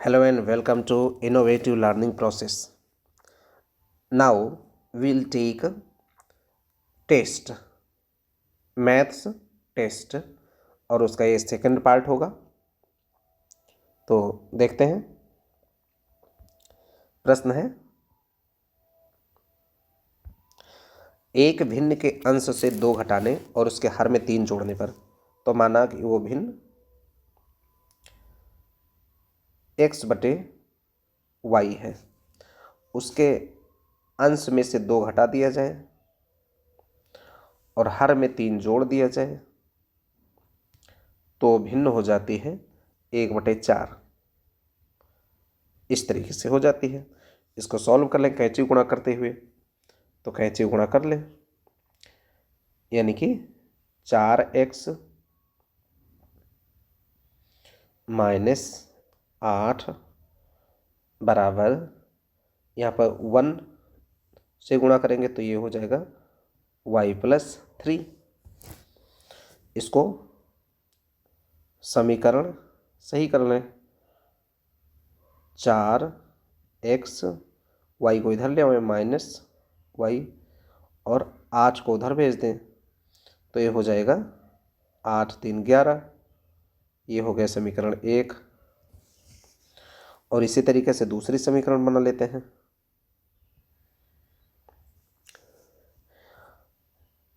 Hello and welcome to Innovative Learning Process. Now we'll take test, maths test और उसका ये second part होगा। तो देखते हैं। प्रश्न है, एक भिन्न के अंश से 2 घटाने और उसके हर में 3 जोड़ने पर तो माना कि वो भिन्न x बटे y है, उसके अंश में से 2 घटा दिया जाए और हर में 3 जोड़ दिया जाए तो भिन्न हो जाती है 1/4। इस तरीके से हो जाती है। इसको सॉल्व कर लें कैंची गुणा करते हुए, तो कैंची गुणा कर लें, यानी कि 4x माइनस 8 बराबर, यहाँ पर 1 से गुणा करेंगे तो ये हो जाएगा y+3। इसको समीकरण सही कर लें। 4x, y को इधर ले आए माइनस y और 8 को उधर भेज दें तो ये हो जाएगा 8 3 11। ये हो गया समीकरण 1। और इसी तरीके से दूसरी समीकरण बना लेते हैं।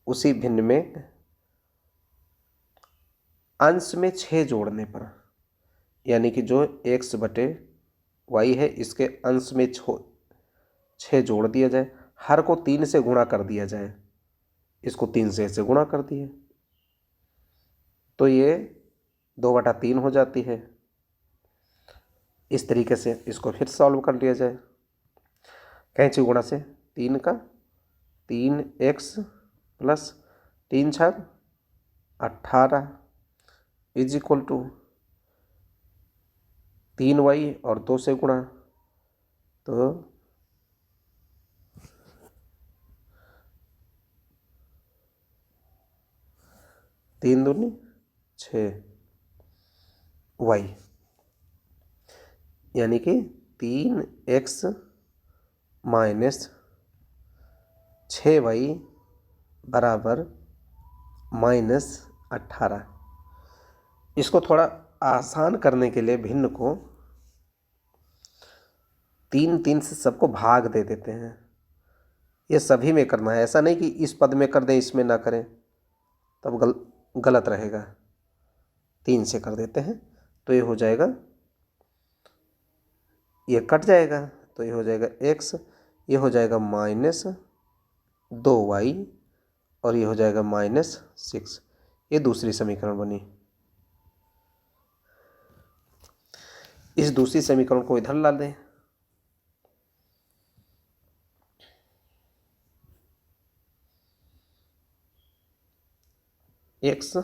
उसी भिन्न में अंश में 6 जोड़ने पर, यानी कि जो x बटे y है इसके अंश में 6 जोड़ दिया जाए, हर को 3 से गुणा कर दिया जाए। इसको 3 से ऐसे गुणा कर दिए तो ये 2/3 हो जाती है। इस तरीके से इसको फिर सॉल्व कर लिया जाए। कैंची गुणा से 3 का 3x प्लस 3 छक 18 इज इक्वल टू 3y और 2 से गुणा तो 3 दूनी 6y, यानी कि 3x माइनस 6y बराबर -18। इसको थोड़ा आसान करने के लिए भिन्न को 3 से सबको भाग दे देते हैं। ये सभी में करना है, ऐसा नहीं कि इस पद में कर दें इसमें ना करें, तब गलत रहेगा। 3 से कर देते हैं तो ये हो जाएगा, ये कट जाएगा तो ये हो जाएगा x, ये हो जाएगा -2y और ये हो जाएगा -6। ये दूसरी समीकरण बनी। इस दूसरी समीकरण को इधर ला दें। x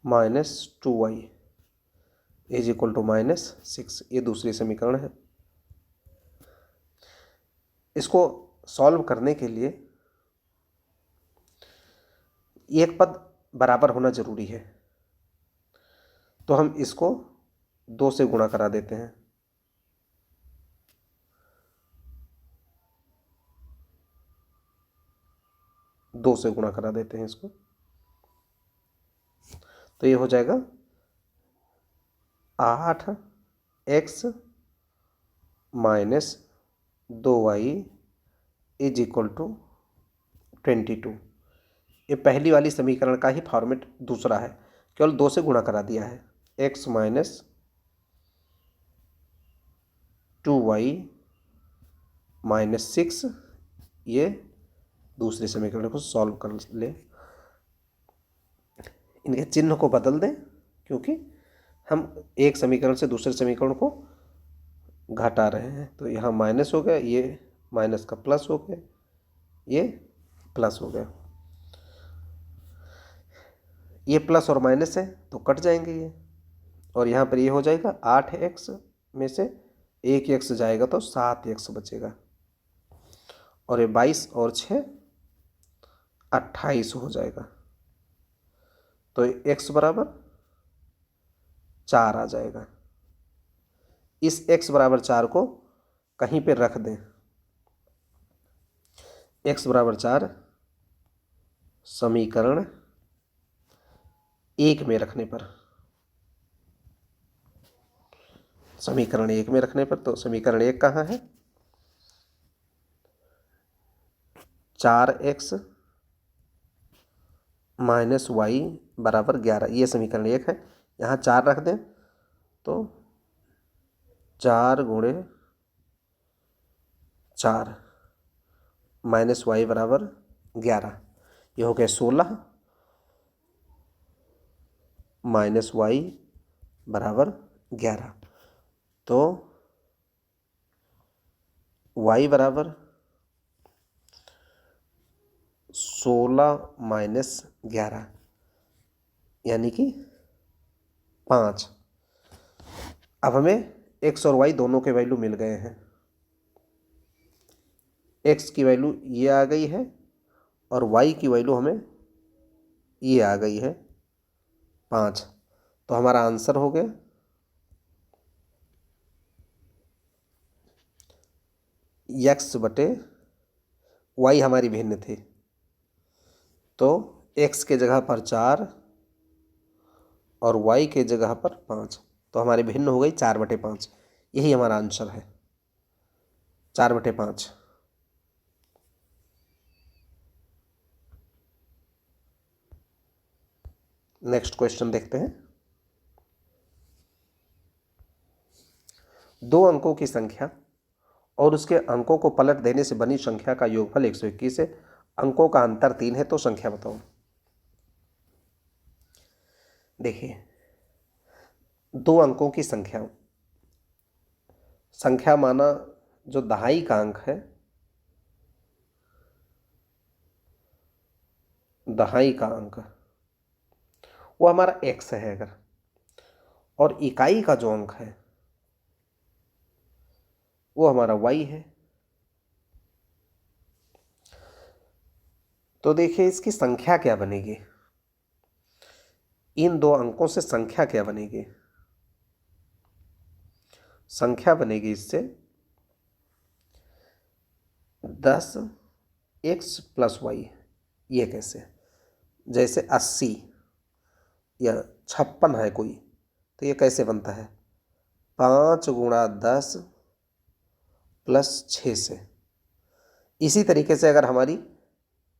-2y is equal to -6। ये दूसरी समीकरण है। इसको सॉल्व करने के लिए एक पद बराबर होना जरूरी है, तो हम इसको 2 से गुणा करा देते हैं। दो से गुणा करा देते हैं इसको तो ये हो जाएगा 8x minus 2y is equal to 22। ये पहली वाली समीकरण का ही फॉर्मेट दूसरा है, केवल 2 से गुणा करा दिया है। x माइनस 2y -6, ये दूसरे समीकरण को सॉल्व कर ले। इनके चिन्ह को बदल दें, क्योंकि हम एक समीकरण से दूसरे समीकरण को घटा रहे हैं। तो यहाँ माइनस हो गया, ये माइनस का प्लस हो गया, ये प्लस हो गया। ये प्लस और माइनस है तो कट जाएंगे ये, और यहाँ पर ये हो जाएगा 8x में से 1x जाएगा तो 7x बचेगा, और ये 22 और 6 28 हो जाएगा। तो x बराबर 4 आ जाएगा। इस x बराबर 4 को कहीं पे रख दें, x बराबर 4 समीकरण 1 में रखने पर, समीकरण 1 में रखने पर, तो समीकरण 1 कहाँ है? 4x माइनस वाई बराबर 11, ये समीकरण 1 है। यहाँ 4 रख दें तो 4 गुणे 4 माइनस वाई बराबर 11, ये हो गया 16 माइनस वाई बराबर 11। तो y बराबर 16 माइनस 11 यानी कि 5। अब हमें x और y दोनों के वैल्यू मिल गए हैं। x की वैल्यू ये आ गई है और y की वैल्यू हमें ये आ गई है 5। तो हमारा आंसर हो गया x बटे y, हमारी भिन्न थी तो x के जगह पर 4 और y के जगह पर 5, तो हमारी भिन्न हो गई 4/5। यही हमारा आंसर है, 4/5। नेक्स्ट क्वेश्चन देखते हैं। 2 अंकों की संख्या और उसके अंकों को पलट देने से बनी संख्या का योगफल 121 है। अंकों का अंतर 3 है, तो संख्या बताओ। देखिए, 2 अंकों की संख्या, संख्या माना जो दहाई का अंक है, दहाई का अंक वो हमारा x है अगर, और इकाई का जो अंक है वो हमारा y है। तो देखिए इसकी संख्या क्या बनेगी, इन 2 अंकों से संख्या क्या बनेगी? संख्या बनेगी इससे 10x प्लस y। ये कैसे? जैसे 80 या 56 है कोई, तो ये कैसे बनता है? 5 गुणा 10 प्लस 6 से। इसी तरीके से अगर हमारी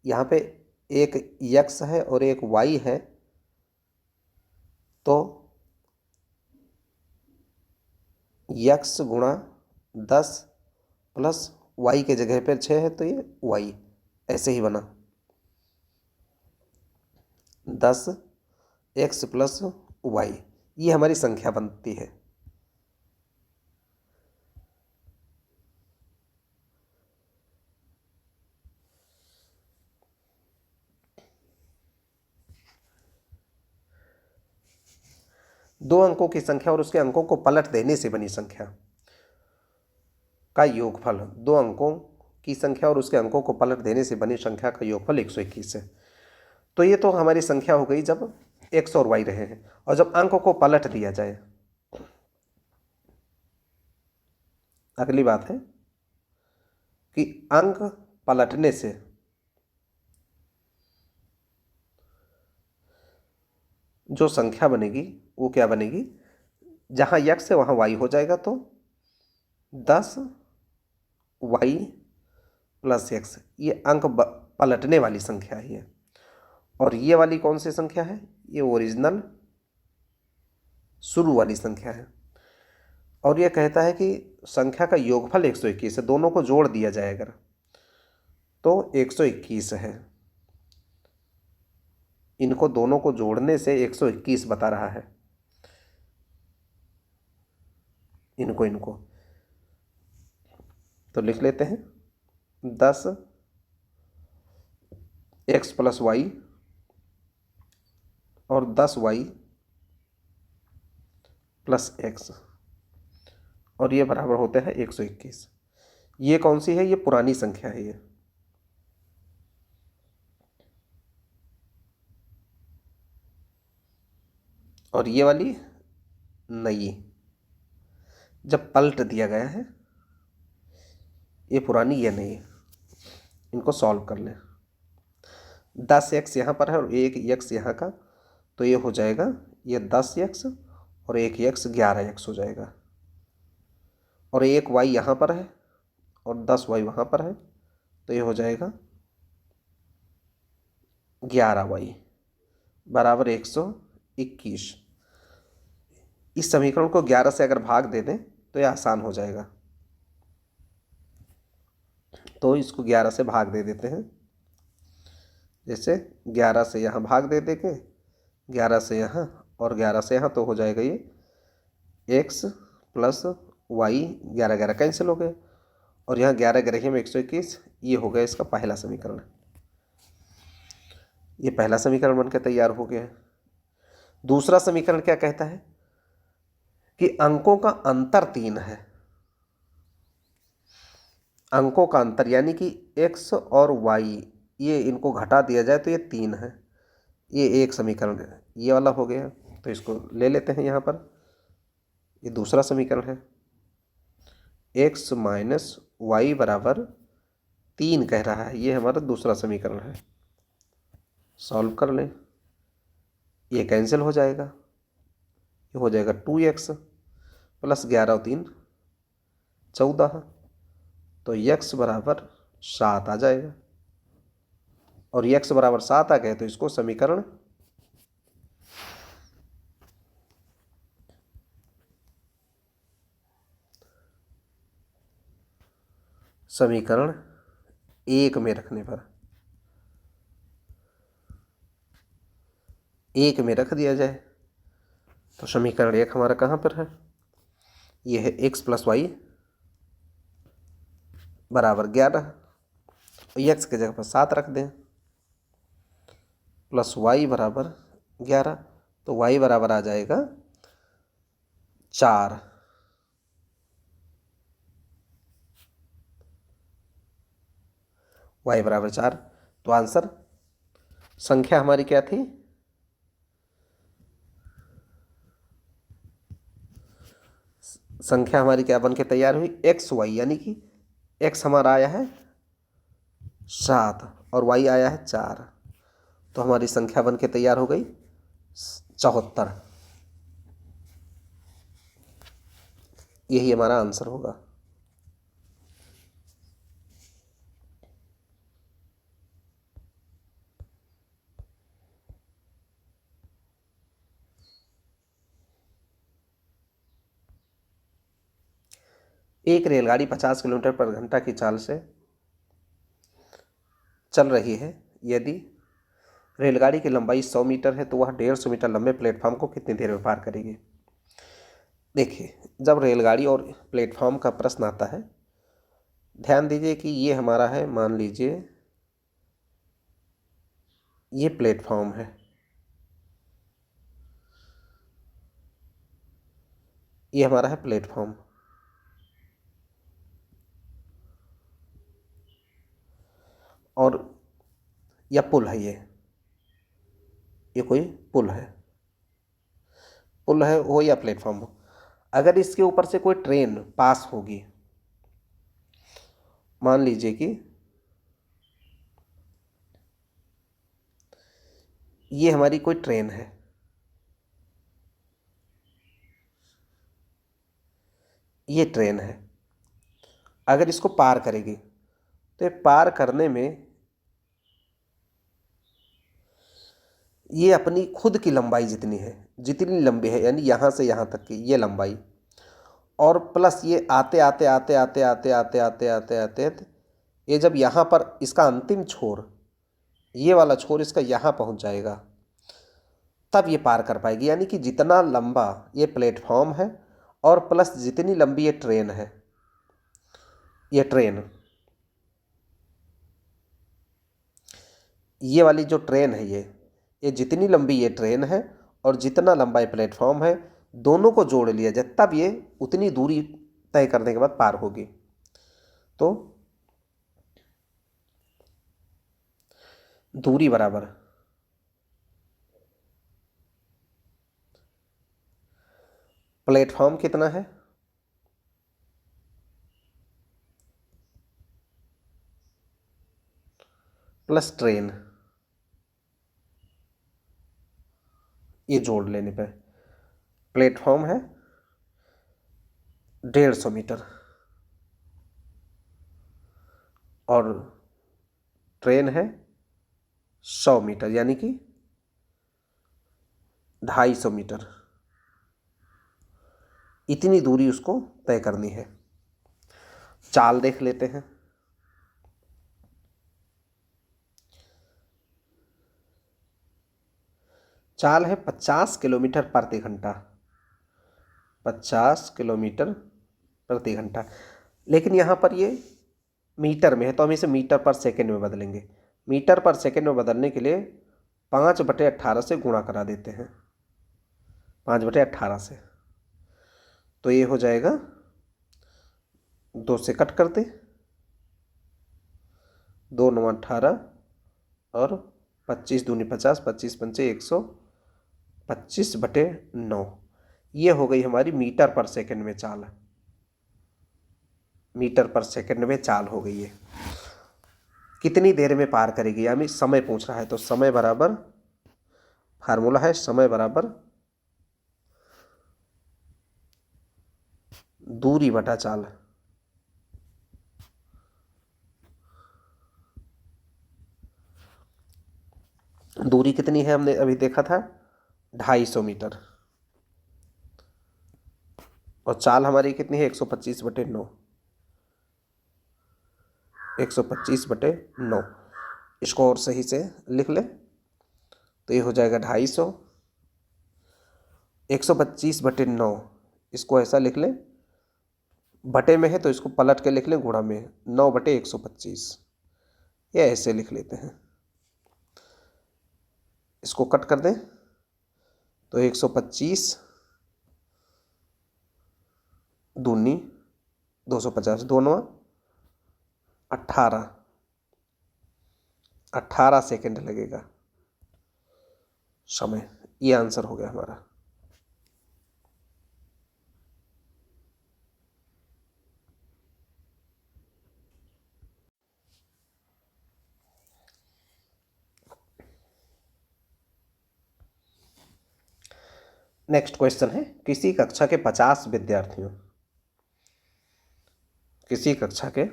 यहाँ पे एक x है और एक y है, तो x गुणा 10 प्लस y के जगह पर 6 है, तो ये y ऐसे ही बना 10x प्लस y, ये हमारी संख्या बनती है। दो अंकों की संख्या और उसके अंकों को पलट देने से बनी संख्या का योगफल, 2 अंकों की संख्या और उसके अंकों को पलट देने से बनी संख्या का योगफल 121 है। तो ये तो हमारी संख्या हो गई जब x और y रहे हैं, और जब अंकों को पलट दिया जाए, अगली बात है कि अंक पलटने से जो संख्या बनेगी वो क्या बनेगी, जहाँ x है वहाँ y हो जाएगा, तो 10y प्लस x, ये अंक पलटने वाली संख्या है ये। और ये वाली कौन सी संख्या है? ये ओरिजिनल शुरू वाली संख्या है। और ये कहता है कि संख्या का योगफल 121 है, दोनों को जोड़ दिया जाए अगर तो 121 है। इनको दोनों को जोड़ने से 121 बता रहा है। इनको तो लिख लेते हैं 10x प्लस वाई और 10y प्लस x, और ये बराबर होते हैं 121। ये कौन सी है? ये पुरानी संख्या है ये। और ये वाली नई। जब पलट दिया गया है, ये पुरानी ये नहीं है, इनको सॉल्व कर लें। 10x यहाँ पर है और 1x यहाँ का, तो ये हो जाएगा ये 10x और 1x 11x हो जाएगा, और 1y यहाँ पर है और 10y वहाँ पर है, तो ये हो जाएगा 11y बराबर 121। इस समीकरण को 11 से अगर भाग दे दें तो ये आसान हो जाएगा, तो इसको 11 से भाग दे देते हैं। जैसे 11 से यहाँ भाग दे देंगे, 11 से यहाँ और 11 से यहाँ, तो हो जाएगा ये x प्लस वाई, 11 11 कैंसिल हो गए, और यहाँ 11 11 में 121, ये हो गया इसका पहला समीकरण। ये पहला समीकरण बनकर तैयार हो गया है। दूसरा समीकरण क्या कहता है कि अंकों का अंतर 3 है। अंकों का अंतर यानी कि x और y, ये इनको घटा दिया जाए तो ये 3 है। ये एक समीकरण ये वाला हो गया, तो इसको ले लेते हैं यहाँ पर। ये दूसरा समीकरण है, x माइनस वाई बराबर 3 कह रहा है, ये हमारा दूसरा समीकरण है। सॉल्व कर लें, ये कैंसिल हो जाएगा, ये हो जाएगा 2x प्लस 11 और 3 14, तो x बराबर 7 आ जाएगा। और x बराबर 7 आ गए तो इसको समीकरण समीकरण 1 में रखने पर 1 में रख दिया जाए तो समीकरण 1 हमारा कहाँ पर है, ये है x प्लस वाई बराबर 11, x की जगह पर 7 रख दें, प्लस y बराबर 11, तो y बराबर आ जाएगा 4। y बराबर 4, तो आंसर संख्या हमारी क्या थी, संख्या हमारी क्या बन के तैयार हुई, एक्स वाई, यानी कि x हमारा आया है 7 और y आया है 4, तो हमारी संख्या बन के तैयार हो गई 74। यही हमारा आंसर होगा। एक रेलगाड़ी 50 किलोमीटर पर घंटा की चाल से चल रही है। यदि रेलगाड़ी की लंबाई 100 मीटर है तो वह 150 मीटर लंबे प्लेटफॉर्म को कितनी देर में पार करेगी। देखिए, जब रेलगाड़ी और प्लेटफॉर्म का प्रश्न आता है, ध्यान दीजिए कि ये हमारा है, मान लीजिए ये प्लेटफॉर्म है, ये हमारा है प्लेटफॉर्म, और या पुल है, ये कोई पुल है, पुल है हो या प्लेटफॉर्म हो। अगर इसके ऊपर से कोई ट्रेन पास होगी, मान लीजिए कि ये हमारी कोई ट्रेन है, ये ट्रेन है, अगर इसको पार करेगी तो ये पार करने में ये अपनी खुद की लंबाई जितनी है, जितनी लंबी है, यानी यहाँ से यहाँ तक की ये लंबाई, और प्लस ये आते आते आते आते आते आते आते आते आते आते ये जब यहाँ पर इसका अंतिम छोर, ये वाला छोर इसका यहाँ पहुँच जाएगा, तब ये पार कर पाएगी। यानी कि जितना लंबा ये प्लेटफॉर्म है और प्लस जितनी लंबी ये ट्रेन है, ये ट्रेन, ये वाली जो ट्रेन है, ये जितनी लंबी ये ट्रेन है और जितना लंबा ये प्लेटफॉर्म है, दोनों को जोड़ लिया जाए तब ये उतनी दूरी तय करने के बाद पार होगी। तो दूरी बराबर प्लेटफॉर्म कितना है प्लस ट्रेन, ये जोड़ लेने पे प्लेटफॉर्म है 150 मीटर और ट्रेन है 100 मीटर, यानी कि 250 मीटर। इतनी दूरी उसको तय करनी है। चाल देख लेते हैं। चाल है 50 किलोमीटर प्रति घंटा, 50 किलोमीटर प्रति घंटा। लेकिन यहाँ पर ये मीटर में है तो हम इसे मीटर पर सेकंड में बदलेंगे। मीटर पर सेकंड में बदलने के लिए 5/18 से गुणा करा देते हैं, 5/18 से। तो ये हो जाएगा, 2 से कट कर दे, 2 9 18 और 25 दूनी 50, 25 पंचे 125/9। ये हो गई हमारी मीटर पर सेकंड में चाल, मीटर पर सेकंड में चाल हो गई है। कितनी देर में पार करेगी, यानी समय पूछ रहा है, तो समय बराबर, फार्मूला है समय बराबर दूरी बटा चाल। दूरी कितनी है हमने अभी देखा था, 250 मीटर, और चाल हमारी कितनी है, 125/9, 125/9। इसको और सही से लिख ले तो ये हो जाएगा 250, 125/9। इसको ऐसा लिख ले, बटे में है तो इसको पलट के लिख लें गुणा में, 9/125, या ऐसे लिख लेते हैं। इसको कट कर दें तो 125 दूनी 250, 2 9 18, 18 सेकेंड लगेगा समय। ये आंसर हो गया हमारा। नेक्स्ट क्वेश्चन है, किसी कक्षा के 50 विद्यार्थियों, किसी कक्षा के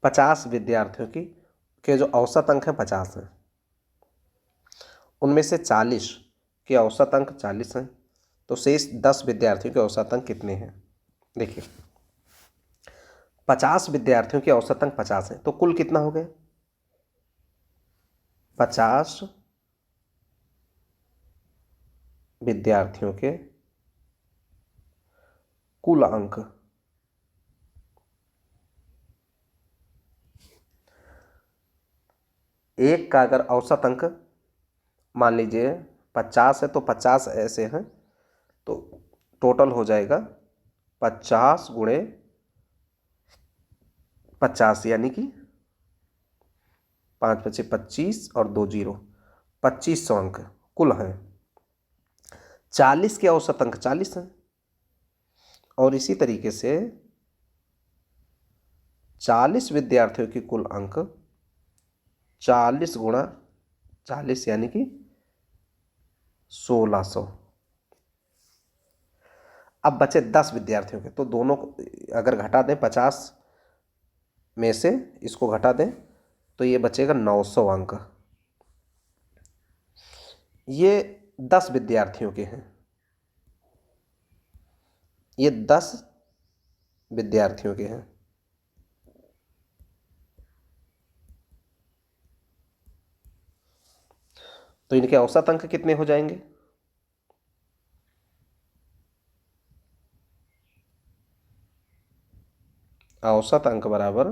50 विद्यार्थियों की के जो औसत अंक है 50 हैं, उनमें से 40 के औसत अंक 40 हैं, तो शेष 10 विद्यार्थियों के औसत अंक कितने हैं। देखिए 50 विद्यार्थियों के औसत अंक 50 हैं, तो कुल कितना हो गया, 50 विद्यार्थियों के कुल अंक, एक का अगर औसत अंक मान लीजिए 50 है तो 50 ऐसे हैं, तो टोटल हो जाएगा 50 गुणे 50, यानी कि 5×5 = 25 और 2 0, 2500 अंक कुल हैं। 40 के औसत अंक 40 हैं, और इसी तरीके से 40 विद्यार्थियों की कुल अंक 40 गुणा 40, यानी कि 1600। अब बचे 10 विद्यार्थियों के, तो दोनों को अगर घटा दें 50 में से, इसको घटा दें तो ये बचेगा 900 अंक। ये 10 विद्यार्थियों के हैं, ये 10 विद्यार्थियों के हैं। तो इनके औसत अंक कितने हो जाएंगे, औसत अंक बराबर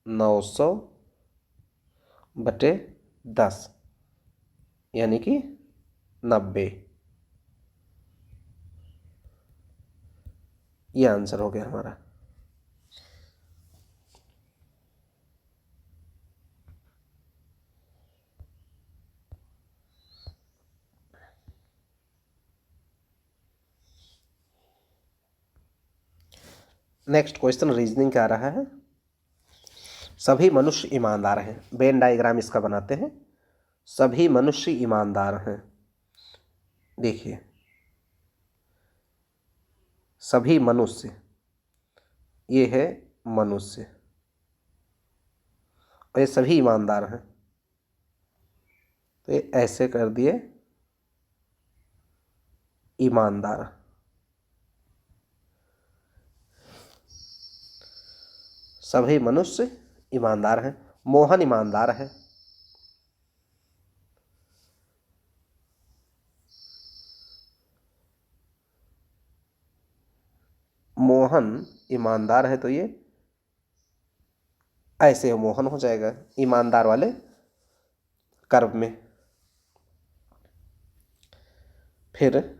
900/10, यानी कि 90। ये आंसर हो गया हमारा। नेक्स्ट क्वेश्चन रीजनिंग क्या आ रहा है। सभी मनुष्य ईमानदार हैं। वेन डायग्राम इसका बनाते हैं। सभी मनुष्य ईमानदार हैं। देखिए, सभी मनुष्य, ये है मनुष्य, और ये सभी ईमानदार हैं, तो ये ऐसे कर दिए ईमानदार। सभी मनुष्य ईमानदार हैं। मोहन ईमानदार है। मोहन ईमानदार है, तो ये ऐसे मोहन हो जाएगा ईमानदार वाले कर्व में। फिर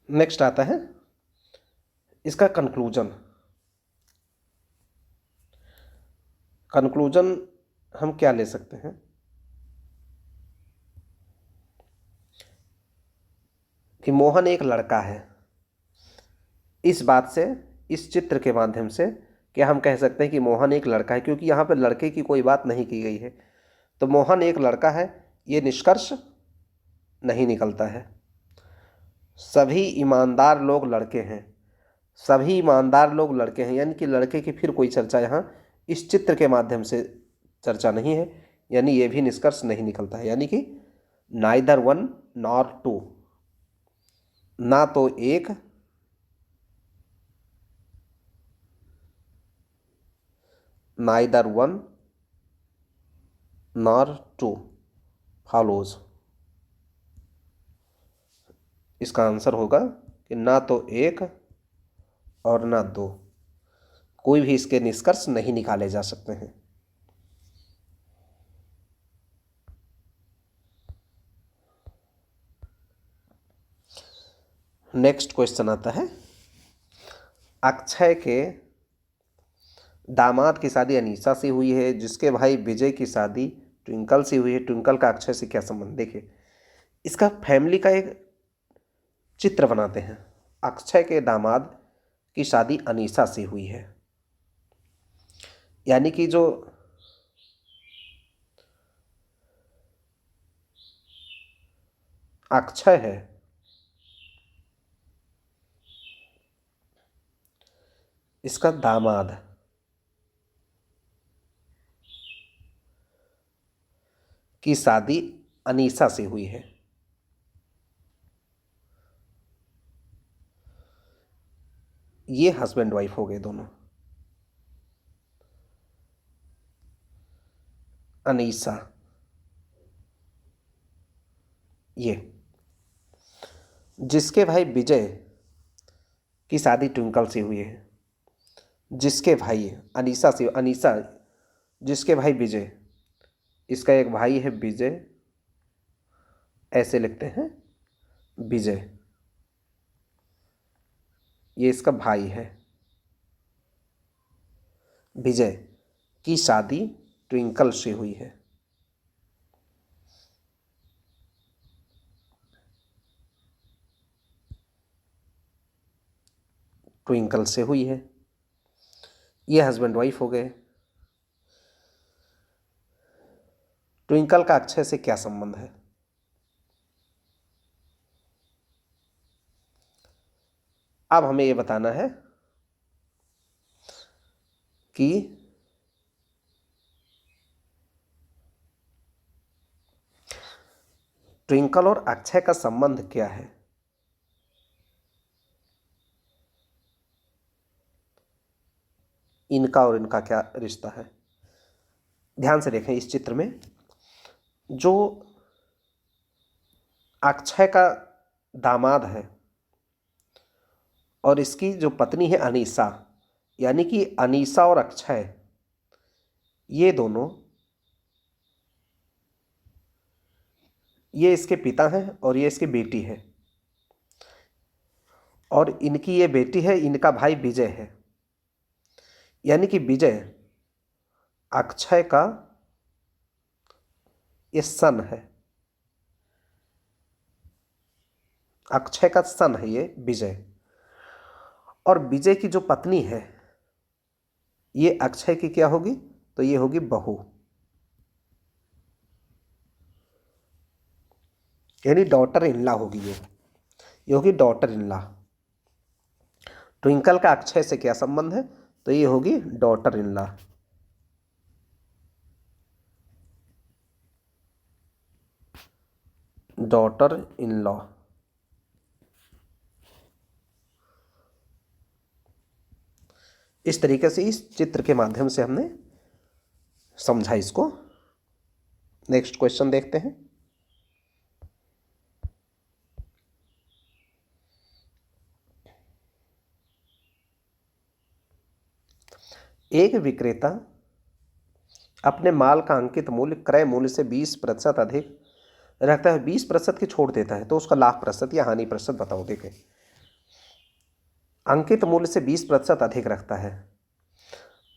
नेक्स्ट आता है इसका कंक्लूजन। कंक्लूजन हम क्या ले सकते हैं कि मोहन एक लड़का है। इस बात से, इस चित्र के माध्यम से क्या हम कह सकते हैं कि मोहन एक लड़का है, क्योंकि यहाँ पर लड़के की कोई बात नहीं की गई है, तो मोहन एक लड़का है, ये निष्कर्ष नहीं निकलता है। सभी ईमानदार लोग लड़के हैं। सभी ईमानदार लोग लड़के हैं, यानी कि लड़के की फिर कोई चर्चा यहाँ इस चित्र के माध्यम से चर्चा नहीं है, यानी ये भी निष्कर्ष नहीं निकलता है। यानी कि नाइदर वन नॉर टू, ना तो एक neither one nor two follows. इसका आंसर होगा कि ना तो एक और ना दो, कोई भी इसके निष्कर्ष नहीं निकाले जा सकते हैं। नेक्स्ट क्वेश्चन आता है, अक्षय के दामाद की शादी अनीसा से हुई है, जिसके भाई विजय की शादी ट्विंकल से हुई है। ट्विंकल का अक्षय से क्या संबंध। देखिए, इसका फैमिली का एक चित्र बनाते हैं। अक्षय के दामाद की शादी अनीसा से हुई है, यानी कि जो अक्षय है, इसका दामाद की शादी अनीसा से हुई है। ये हस्बैंड वाइफ हो गए दोनों, अनीसा। ये जिसके भाई विजय की शादी ट्विंकल से हुई है, जिसके भाई अनीसा से, अनीसा जिसके भाई विजय, इसका एक भाई है विजय, ऐसे लिखते हैं विजय, ये इसका भाई है। विजय की शादी ट्विंकल से हुई है। ट्विंकल से हुई है। ये हस्बैंड वाइफ हो गए। ट्विंकल का अक्षय से क्या संबंध है। अब हमें ये बताना है कि ट्विंकल और अक्षय का संबंध क्या है। इनका और इनका क्या रिश्ता है। ध्यान से देखें इस चित्र में, जो अक्षय का दामाद है और इसकी जो पत्नी है अनीसा, यानी कि अनीसा और अक्षय ये दोनों, ये इसके पिता हैं और ये इसकी बेटी है, और इनकी ये बेटी है, इनका भाई विजय है। यानी कि विजय अक्षय का ये सन है, अक्षय का सन है ये विजय। और विजय की जो पत्नी है ये अक्षय की क्या होगी, तो ये होगी बहू, यानी डॉटर इन लॉ होगी ये होगी डॉटर इन लॉ। ट्विंकल का अक्षय से क्या संबंध है, तो ये होगी daughter in law. Daughter in law. इस तरीके से इस चित्र के माध्यम से हमने समझा इसको। नेक्स्ट क्वेश्चन देखते हैं। एक विक्रेता अपने माल का अंकित मूल्य क्रय मूल्य से 20% अधिक रखता है, 20% की छूट देता है, तो उसका लाभ प्रतिशत या हानि प्रतिशत बताओ। देखें, अंकित मूल्य से 20% अधिक रखता है,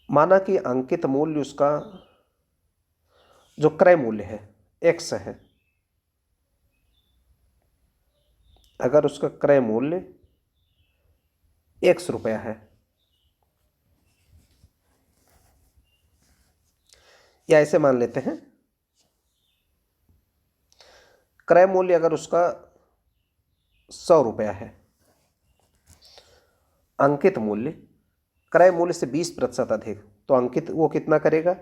माना कि अंकित मूल्य उसका जो क्रय मूल्य है x है, अगर उसका क्रय मूल्य ₹1 है, या ऐसे मान लेते हैं क्रय मूल्य अगर उसका ₹100 है, अंकित मूल्य क्रय मूल्य से 20% अधिक, तो अंकित वो कितना करेगा,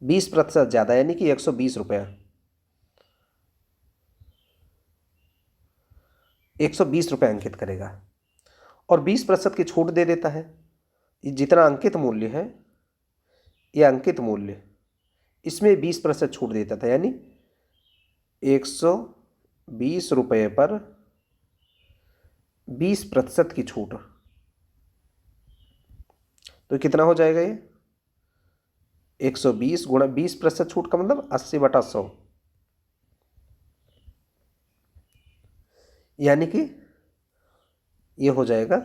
20% ज्यादा, यानी कि ₹120, ₹120 अंकित करेगा, और 20% की छूट दे देता है। जितना अंकित मूल्य है, यह अंकित मूल्य, इसमें 20% छूट देता था, यानी ₹120 पर 20% की छूट, तो कितना हो जाएगा ये, 120 गुणा 20% छूट का मतलब 80/100, यानी कि ये हो जाएगा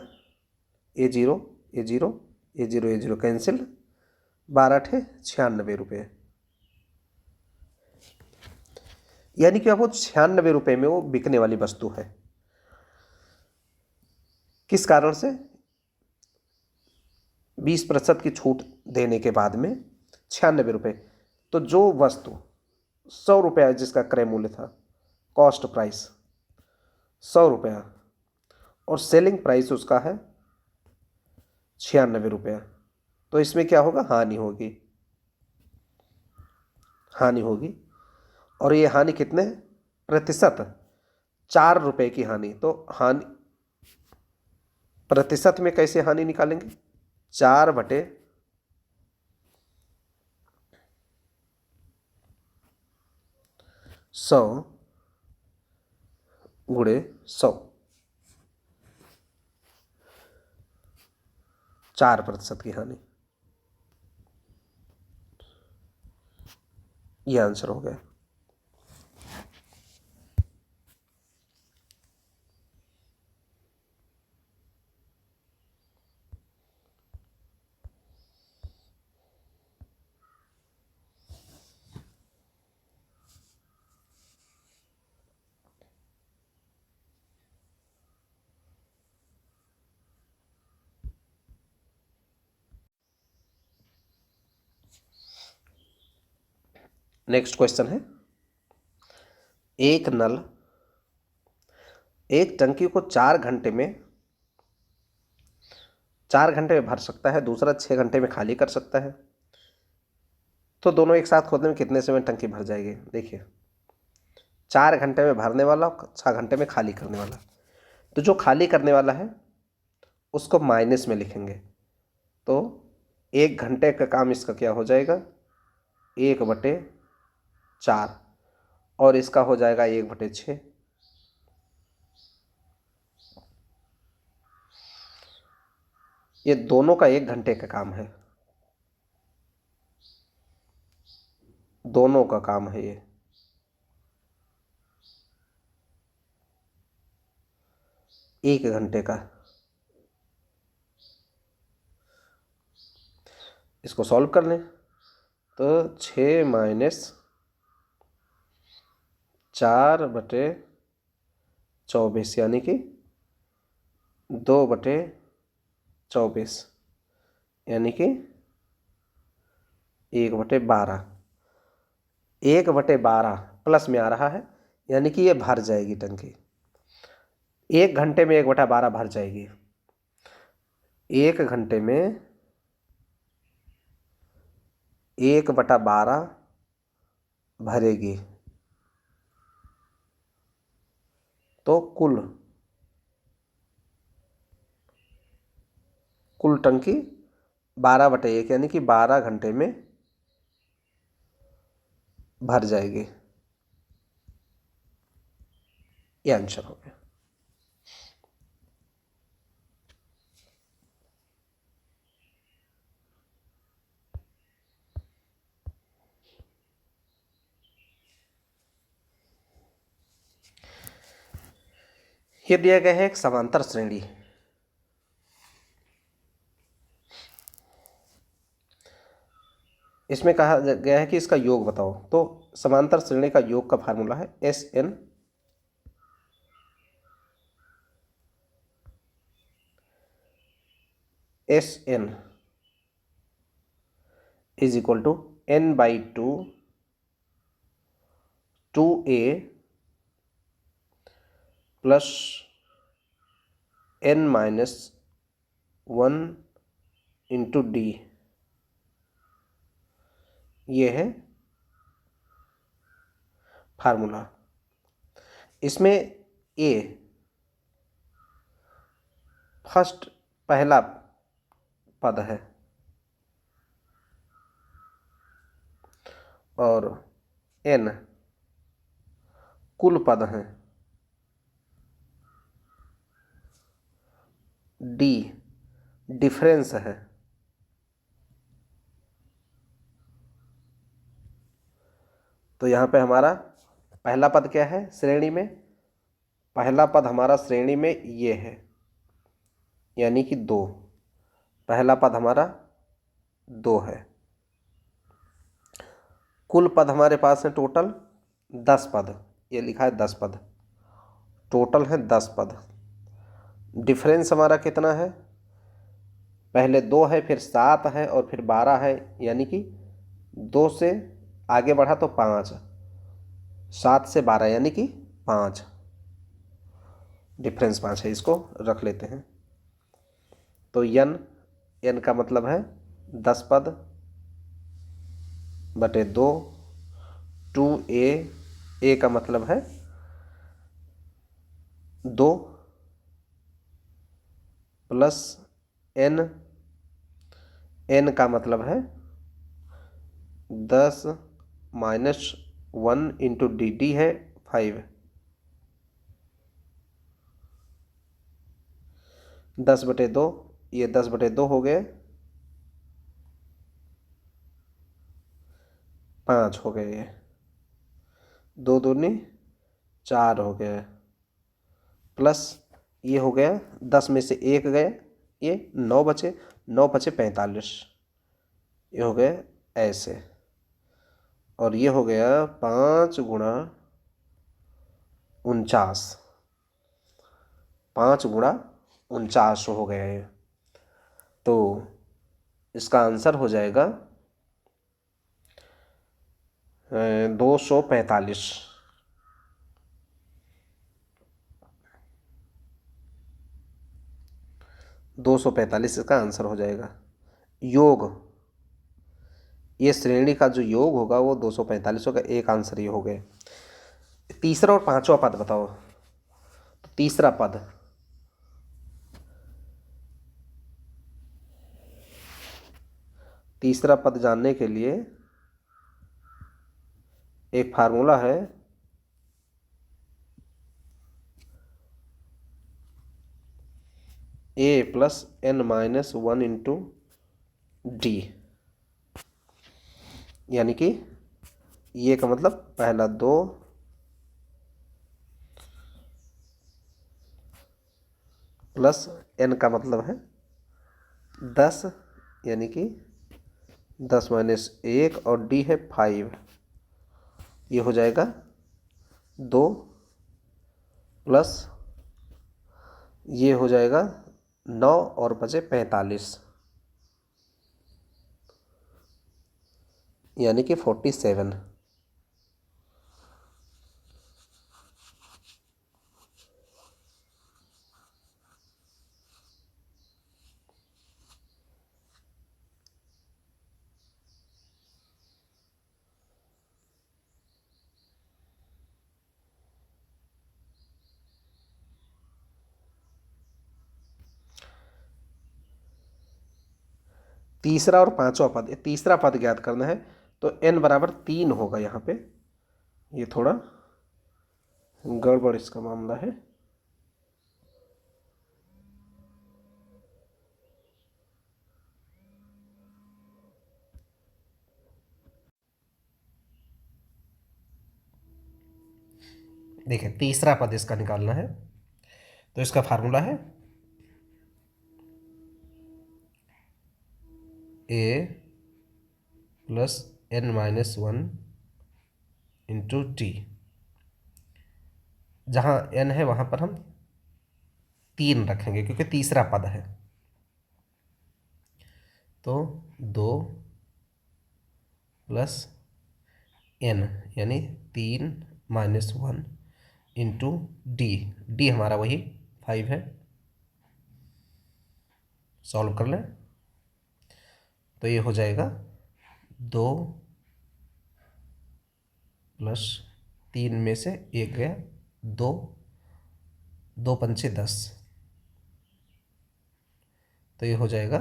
A0 A0 A0 A0 cancel, 12×96 यानी कि अब वो ₹96 में वो बिकने वाली वस्तु है। किस कारण से, 20% की छूट देने के बाद में ₹96। तो जो वस्तु ₹100 जिसका क्रय मूल्य था, कॉस्ट प्राइस ₹100 और सेलिंग प्राइस उसका है ₹96, तो इसमें क्या होगा, हानि होगी, हानि होगी। और ये हानि कितने प्रतिशत, ₹4 की हानि। तो हानि प्रतिशत में कैसे हानि निकालेंगे, 4/100 गुणे 100, 4% की हानि, यह आंसर हो गया। नेक्स्ट क्वेश्चन है, एक नल एक टंकी को 4 घंटे में भर सकता है, दूसरा 6 घंटे में खाली कर सकता है, तो दोनों एक साथ खोदने में कितने समय टंकी भर जाएगी। देखिए, 4 घंटे में भरने वाला, 6 घंटे में खाली करने वाला, तो जो खाली करने वाला है उसको माइनस में लिखेंगे, तो 1 घंटे का काम इसका क्या हो जाएगा, 1/4 और इसका हो जाएगा 1/6। ये दोनों का 1 घंटे का काम है, दोनों का काम है ये। एक घंटे का। इसको सॉल्व कर लें तो 6 - 4/24 यानी कि 2/24 यानी कि 1/12। 1/12 प्लस में आ रहा है यानी कि ये भर जाएगी टंकी। 1 घंटे में 1/12 भर जाएगी। 1 घंटे में 1/12 भरेगी तो कुल टंकी 12/1 यानी कि 12 घंटे में भर जाएगी। ये आंसर हो गया। ये दिया गया है एक समांतर श्रेणी। इसमें कहा गया है कि इसका योग बताओ। तो समांतर श्रेणी का योग का फार्मूला है SN is equal to N/2 2A plus N-1 into D। ये है फार्मूला। इसमें A पहला पद है और N कुल पद हैं, D डिफरेंस है, तो यहाँ पे हमारा पहला पद क्या है श्रेणी में? पहला पद हमारा श्रेणी में ये है यानी कि 2। पहला पद हमारा 2 है। कुल पद हमारे पास है टोटल 10 पद। ये लिखा है 10 पद, टोटल है 10 पद। डिफरेंस हमारा कितना है? पहले 2 है, फिर 7 है और फिर 12 है, यानी कि 2 से आगे बढ़ा तो 5, 7 से 12 यानी कि 5। डिफरेंस 5 है, इसको रख लेते हैं। तो n का मतलब है 10 पद बटे 2, 2a का मतलब है 2 प्लस n का मतलब है 10 - 1 इंटू डी है 5। 10/2, ये 10/2 हो गए, 5 हो गए, ये 2 दूनी 4 हो गए, प्लस ये हो गया 10 में से 1 गए, ये 9 बचे, 9 बचे 45, ये हो गए ऐसे। और ये हो गया 5 गुणा 49, 5 गुणा 49 हो गया ये। तो इसका आंसर हो जाएगा 245। 245 इसका आंसर हो जाएगा। योग, ये श्रेणी का जो योग होगा वो 245 होगा। एक आंसर ये हो गए। तीसरा और पांचवा पद बताओ। तो तीसरा पद जानने के लिए एक फार्मूला है a+n-1 इंटू डी, यानी कि ये का मतलब पहला 2 प्लस n का मतलब है 10, यानी कि 10-1 और d है 5, ये हो जाएगा 2 प्लस ये हो जाएगा 9 और बचे 45, यानी कि 47। तीसरा और पांचवा पद, तीसरा पद ज्ञात करना है, तो n बराबर 3 होगा। यहाँ पे ये थोड़ा गड़बड़ इसका मामला है। देखिए तीसरा पद इसका निकालना है, तो इसका फार्मूला है a+n-1 इंटू टी। जहाँ n है वहाँ पर हम 3 रखेंगे क्योंकि तीसरा पद है, तो 2 प्लस n यानी 3-1 इंटू डी हमारा वही 5 है। सॉल्व कर लें तो ये हो जाएगा 2 प्लस 3 में से 1 गया, 2, 2 पंचे 10, तो ये हो जाएगा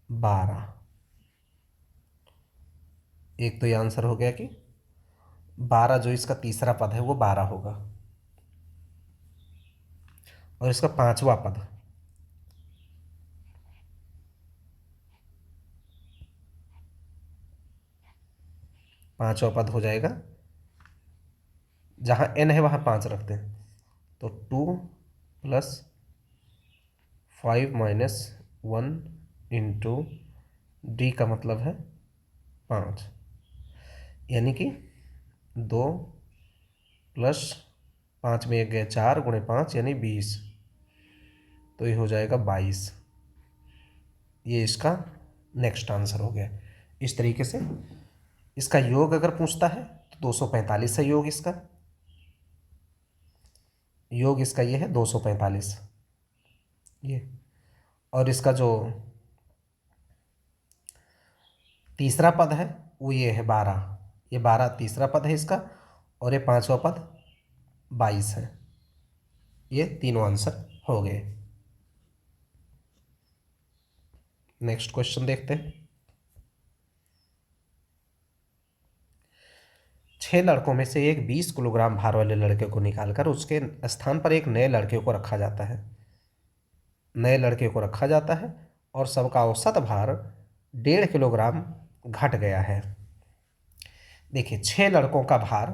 12। एक तो ये आंसर हो गया कि 12 जो इसका तीसरा पद है वो 12 होगा, और इसका पांचवा पद हो जाएगा, जहाँ n है वहाँ 5 रखते हैं, तो 2 प्लस 5-1 इंटू डी का मतलब है 5, यानी कि 2 प्लस 5 में 1 गया 4 गुणे 5 यानी 20, तो ये हो जाएगा 22। ये इसका नेक्स्ट आंसर हो गया। इस तरीके से इसका योग अगर पूछता है तो 245 है योग इसका, ये है 245 ये, और इसका जो तीसरा पद है वो ये है 12, ये 12 तीसरा पद है इसका, और ये पांचवा पद 22 है। ये तीनों आंसर हो गए। नेक्स्ट क्वेश्चन देखते हैं। 6 लड़कों में से एक 20 किलोग्राम भार वाले लड़के को निकालकर उसके स्थान पर एक नए लड़के को रखा जाता है। और सबका औसत भार 1.5 किलोग्राम घट गया है। देखिए 6 लड़कों का भार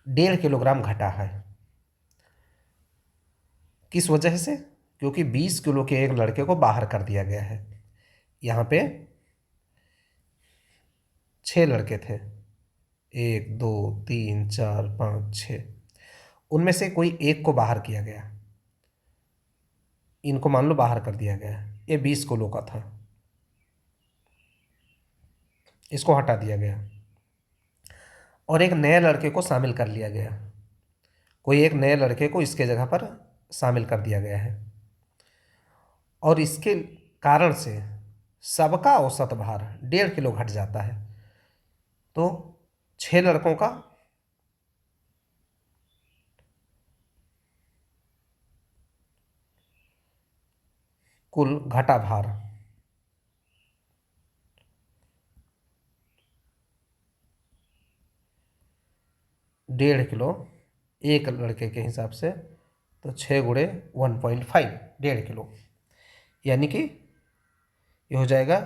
1.5 किलोग्राम घटा है, किस वजह से? क्योंकि 20 किलो के एक लड़के को बाहर कर दिया गया है। यहाँ पे 6 लड़के थे, 1 2 3 4 5 6, उनमें से कोई एक को बाहर किया गया, इनको मान लो बाहर कर दिया गया। ये 20 किलो का था, इसको हटा दिया गया और एक नए लड़के को शामिल कर लिया गया। कोई एक नए लड़के को इसके जगह पर शामिल कर दिया गया है, और इसके कारण से सबका औसत भार 1.5 किलो घट जाता है। तो 6 लड़कों का कुल घटा भार 1.5 किलो एक लड़के के हिसाब से, तो 6 गुणे 1.5, 1.5 किलो, यानी कि ये हो जाएगा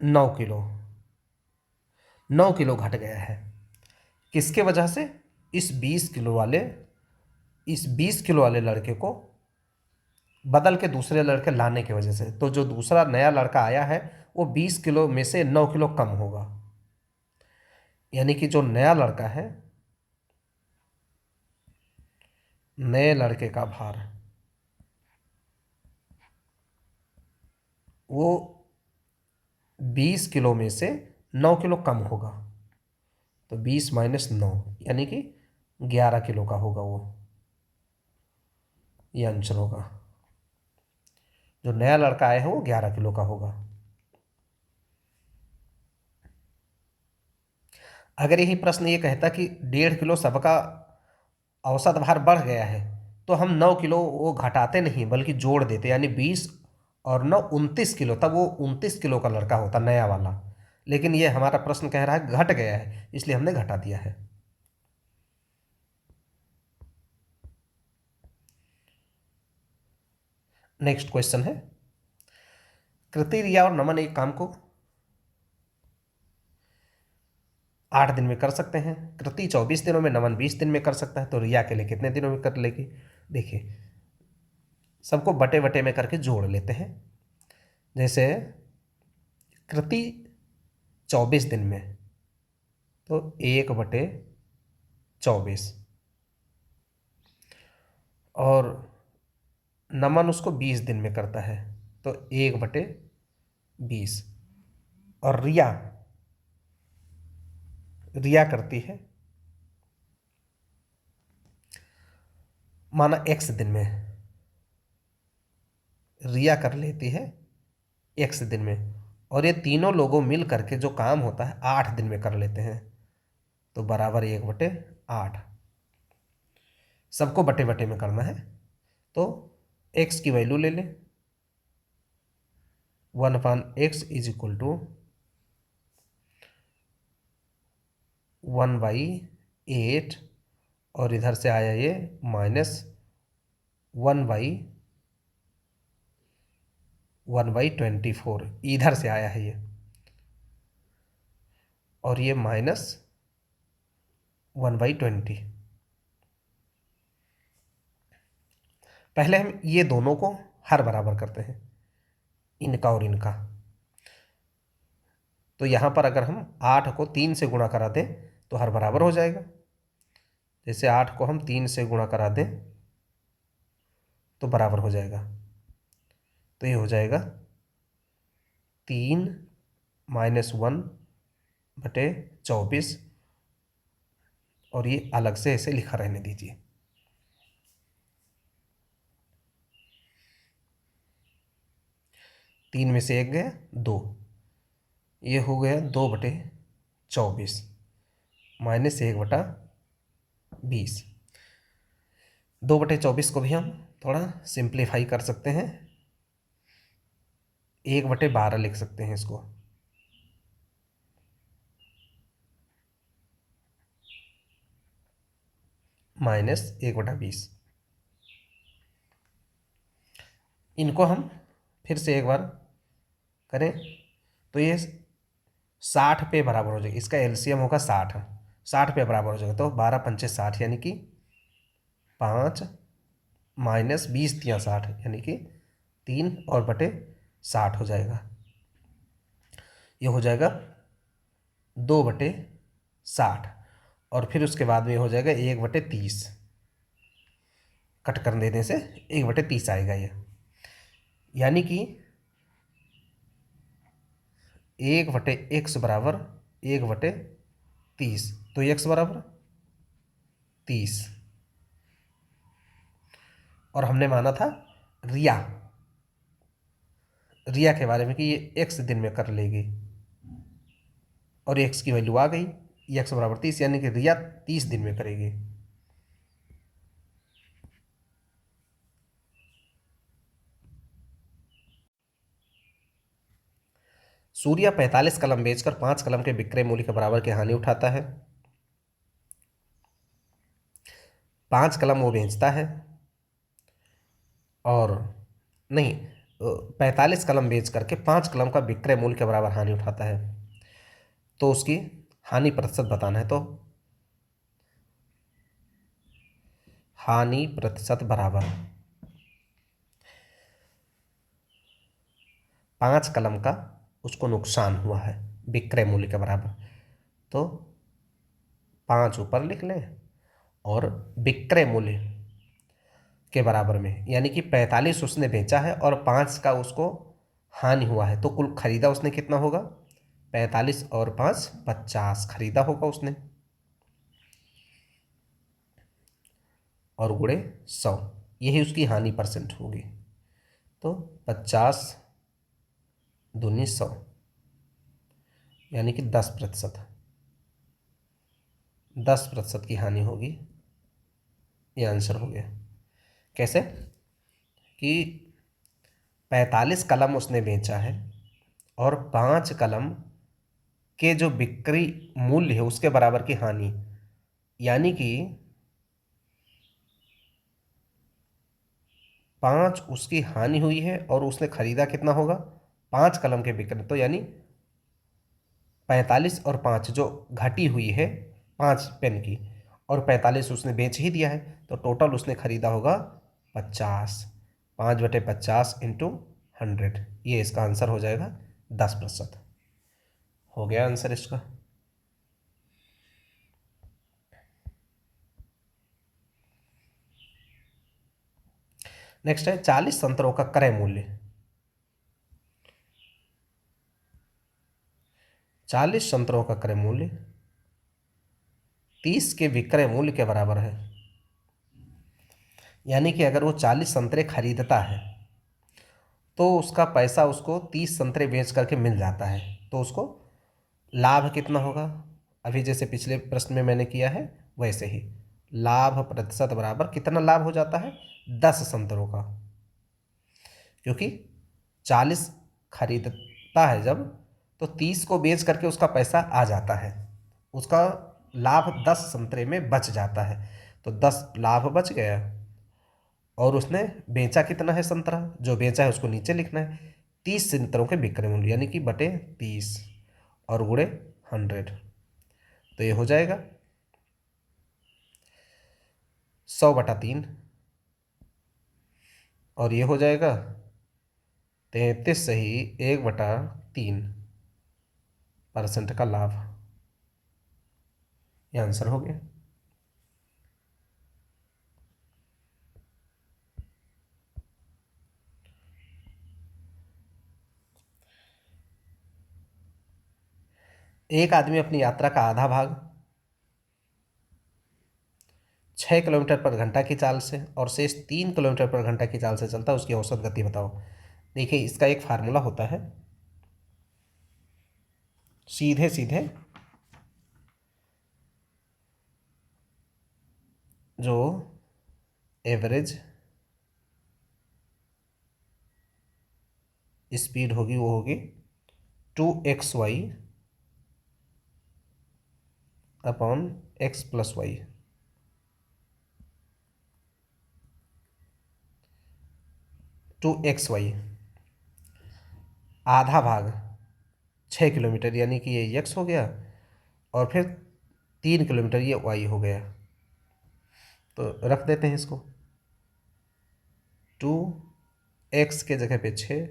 9 किलो। 9 किलो घट गया है। किसके वजह से? इस 20 किलो वाले लड़के को बदल के दूसरे लड़के लाने की वजह से। तो जो दूसरा नया लड़का आया है वो 20 किलो में से 9 किलो कम होगा, यानी कि जो नया लड़का है, नए लड़के का भार वो 20 किलो में से 9 किलो कम होगा। तो 20 - 9 यानी कि 11 किलो का होगा वो, ये आंसर होगा। जो नया लड़का आया है वो 11 किलो का होगा। अगर यही प्रश्न ये कहता कि 1.5 किलो सबका औसत भार बढ़ गया है, तो हम 9 किलो वो घटाते नहीं बल्कि जोड़ देते, यानी 20 और 9 29 किलो, तब वो 29 किलो का लड़का होता नया वाला। लेकिन ये हमारा प्रश्न कह रहा है घट गया है, इसलिए हमने घटा दिया है। नेक्स्ट क्वेश्चन है, कृति, रिया और नमन एक काम को 8 दिन में कर सकते हैं। कृति 24 दिनों में, नमन 20 दिन में कर सकता है, तो रिया के लिए कितने दिनों में कर लेगी? देखिए, सबको बटे बटे में करके जोड़ लेते हैं। जैसे कृति 24 दिन में, तो 1/24, और नमन उसको 20 दिन में करता है, तो 1/20, और रिया करती है माना x दिन में, रिया कर लेती है x दिन में, और ये तीनों लोगों मिल करके जो काम होता है 8 दिन में कर लेते हैं, तो बराबर 1/8। सबको बटे बटे में करना है, तो x की वैल्यू ले लें। 1/x इज इक्वल टू 1/8, और इधर से आया ये -1/24, इधर से आया है ये, और ये -1/20। पहले हम ये दोनों को हर बराबर करते हैं, इनका और इनका। तो यहाँ पर अगर हम 8 को 3 से गुणा करा दें तो हर बराबर हो जाएगा। जैसे 8 को हम 3 से गुणा करा दें तो बराबर हो जाएगा, तो ये हो जाएगा 3 - 1/24, और ये अलग से ऐसे लिखा रहने दीजिए। तीन में से एक गया 2, ये हो गया 2/24 -1/20। 2/24 को भी हम थोड़ा सिंप्लीफाई कर सकते हैं, 1/12 लिख सकते हैं इसको, -1/20। इनको हम फिर से एक बार करें तो ये 60 पे बराबर हो जाएगा, इसका एलसीएम होगा 60, 60 पे बराबर हो जाएगा, तो 12×5 = 60, यानी कि 5 - 20 × 60, यानी कि 3 और बटे 60 हो जाएगा। ये हो जाएगा 2/60, और फिर उसके बाद में हो जाएगा 1/30, कट कर देने से 1/30 आएगा ये, यानी कि 1/x बराबर 1/30, तो x बराबर 30। और हमने माना था रिया के बारे में कि ये x दिन में कर लेगी, और x की वैल्यू आ गई, x बराबर 30, यानी कि रिया 30 दिन में करेगी। सूर्या 45 कलम बेचकर 5 कलम के विक्रय मूल्य के बराबर की हानि उठाता है। 5 कलम वो बेचता है, और नहीं, 45 कलम बेच करके 5 कलम का विक्रय मूल्य के बराबर हानि उठाता है, तो उसकी हानि प्रतिशत बताना है। तो हानि प्रतिशत बराबर 5 कलम का उसको नुकसान हुआ है विक्रय मूल्य के बराबर, तो 5 ऊपर लिख लें और विक्रय मूल्य के बराबर में, यानी कि 45 उसने बेचा है और 5 का उसको हानि हुआ है, तो कुल खरीदा उसने कितना होगा? 45 और 5 50 खरीदा होगा उसने, और गुणे 100, यही उसकी हानि परसेंट होगी। तो 50 दूनी 100, यानी कि 10%, 10% की हानि होगी। ये आंसर हो गया। कैसे कि 45 कलम उसने बेचा है और 5 कलम के जो बिक्री मूल्य है उसके बराबर की हानि, यानी कि 5 उसकी हानि हुई है और उसने खरीदा कितना होगा? 5 कलम के बिक्री, तो यानी 45 और 5 जो घटी हुई है 5 पेन की, और 45 उसने बेच ही दिया है, तो टोटल उसने खरीदा होगा 50। 5/50 इंटू 100, ये इसका आंसर हो जाएगा 10%। हो गया आंसर इसका। नेक्स्ट है 40 संतरों का क्रय मूल्य। 40 संतरों का क्रय मूल्य 30 के विक्रय मूल्य के बराबर है, यानी कि अगर वो 40 संतरे खरीदता है तो उसका पैसा उसको 30 संतरे बेच करके मिल जाता है, तो उसको लाभ कितना होगा? अभी जैसे पिछले प्रश्न में मैंने किया है वैसे ही, लाभ प्रतिशत बराबर कितना लाभ हो जाता है? 10 संतरों का, क्योंकि 40 खरीदता है जब, तो 30 को बेच करके उसका पैसा आ जाता है, उसका लाभ 10 संतरे में बच जाता है, तो 10 लाभ बच गया। और उसने बेचा कितना है संतरा, जो बेचा है उसको नीचे लिखना है, 30 संतरों के विक्रय मूल्य, यानी कि बटे 30 और गुणे 100, तो ये हो जाएगा 100/3, और ये हो जाएगा 33 सही 1/3% का लाभ। ये आंसर हो गया। एक आदमी अपनी यात्रा का आधा भाग 6 किलोमीटर पर घंटा की चाल से और शेष 3 किलोमीटर पर घंटा की चाल से चलता है, उसकी औसत गति बताओ। देखिए इसका एक फार्मूला होता है, सीधे सीधे जो एवरेज स्पीड होगी वो होगी 2xy अपॉन x+y। 2xy आधा भाग 6 किलोमीटर, यानी कि ये x हो गया, और फिर 3 किलोमीटर ये y हो गया, तो रख देते हैं इसको। 2x के जगह पे 6,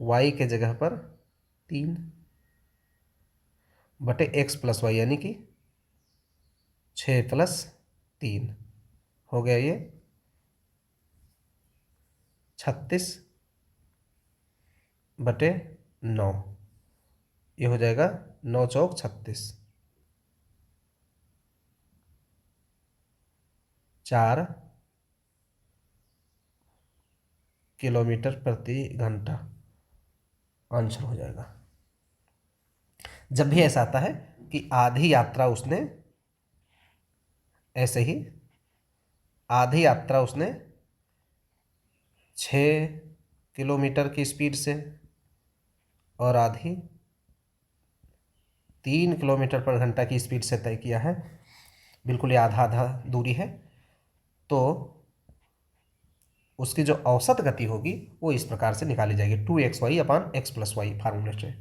y के जगह पर 3 बटे x+y, यानी कि 6+3 हो गया ये 36/9, ये हो जाएगा 9 चौक 36, 4 किलोमीटर प्रति घंटा आंसर हो जाएगा। जब भी ऐसा आता है कि आधी यात्रा उसने, ऐसे ही आधी यात्रा उसने 6 किलोमीटर की स्पीड से और आधी 3 किलोमीटर पर घंटा की स्पीड से तय किया है, बिल्कुल ये आधा आधा दूरी है, तो उसकी जो औसत गति होगी वो इस प्रकार से निकाली जाएगी, 2xy/x+y फार्मूले से।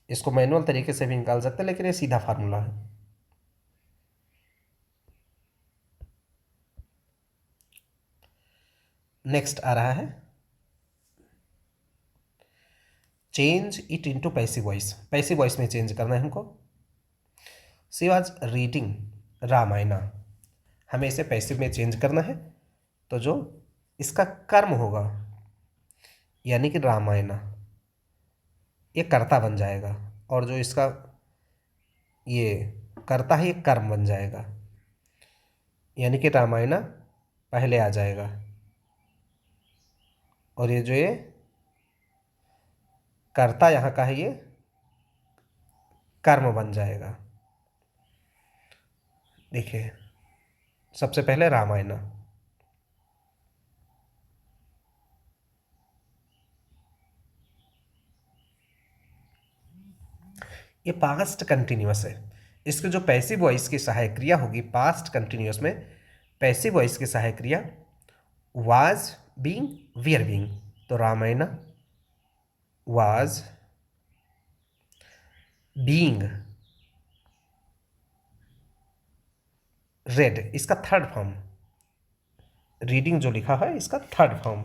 इसको मैनुअल तरीके से भी निकाल सकते हैं, लेकिन ये सीधा फार्मूला है। नेक्स्ट आ रहा है change it into passive voice. Passive voice में चेंज करना है हमको। शी वाज रीडिंग रामायणा, हमें इसे पैसिव में चेंज करना है। तो जो इसका कर्म होगा यानी कि रामायणा, ये कर्ता बन जाएगा, और जो इसका ये कर्ता है ये कर्म बन जाएगा, यानी कि रामायणा पहले आ जाएगा, और ये जो ये कर्ता यहाँ का है ये कर्म बन जाएगा। देखिए सबसे पहले रामायणा, ये पास्ट कंटिन्यूअस है। इसके जो पैसिव वॉइस की सहायक क्रिया होगी पास्ट कंटिन्यूअस में, पैसिव वॉइस की सहायक क्रिया वाज बीइंग वेयर बीइंग, तो रामायणा वाज बीइंग रेड, इसका थर्ड फॉर्म, रीडिंग जो लिखा है इसका थर्ड फॉर्म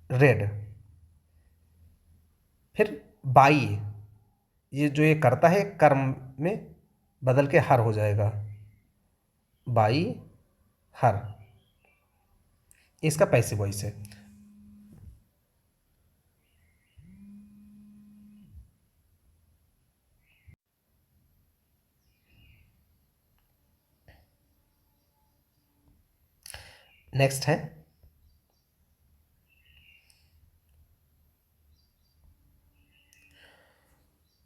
रेड। फिर बाई, ये जो ये करता है कर्म में बदल के हर हो जाएगा, बाई हर, इसका पैसिव वॉइस है। नेक्स्ट है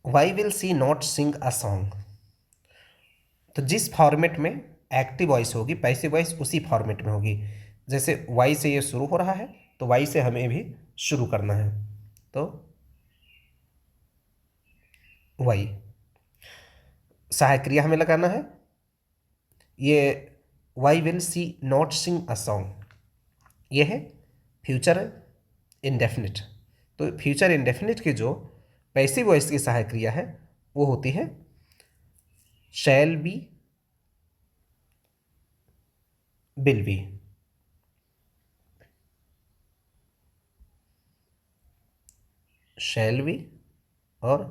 why will she not sing a song. तो जिस फॉर्मेट में एक्टिव वॉइस होगी पैसिव वॉइस उसी फॉर्मेट में होगी। जैसे वाई से ये शुरू हो रहा है तो वाई से हमें भी शुरू करना है, तो वाई सहायक क्रिया हमें लगाना है। ये why will she not sing a song, ये है फ्यूचर इंडेफिनिट। तो फ्यूचर इंडेफिनिट की जो पैसिव वॉइस की सहायक क्रिया है वो होती है shall be will be. Shall be और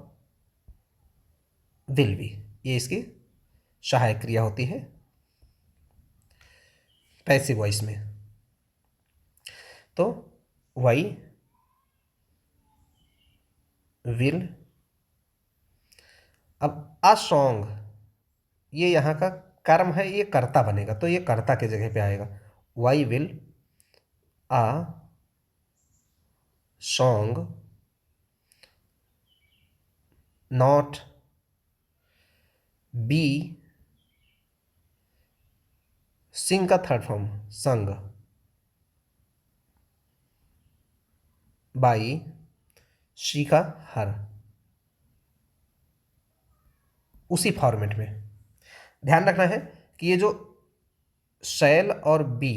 विल बी, ये इसकी सहायक क्रिया होती है पैसिव वॉइस में। तो वाई विल, अब अ सॉन्ग ये यहाँ का कर्म है, ये कर्ता बनेगा, तो ये कर्ता के जगह पे आएगा। Why will a song not be, sing का third form sung, by she का हर, उसी फॉर्मेट में। ध्यान रखना है कि ये जो शैल और बी,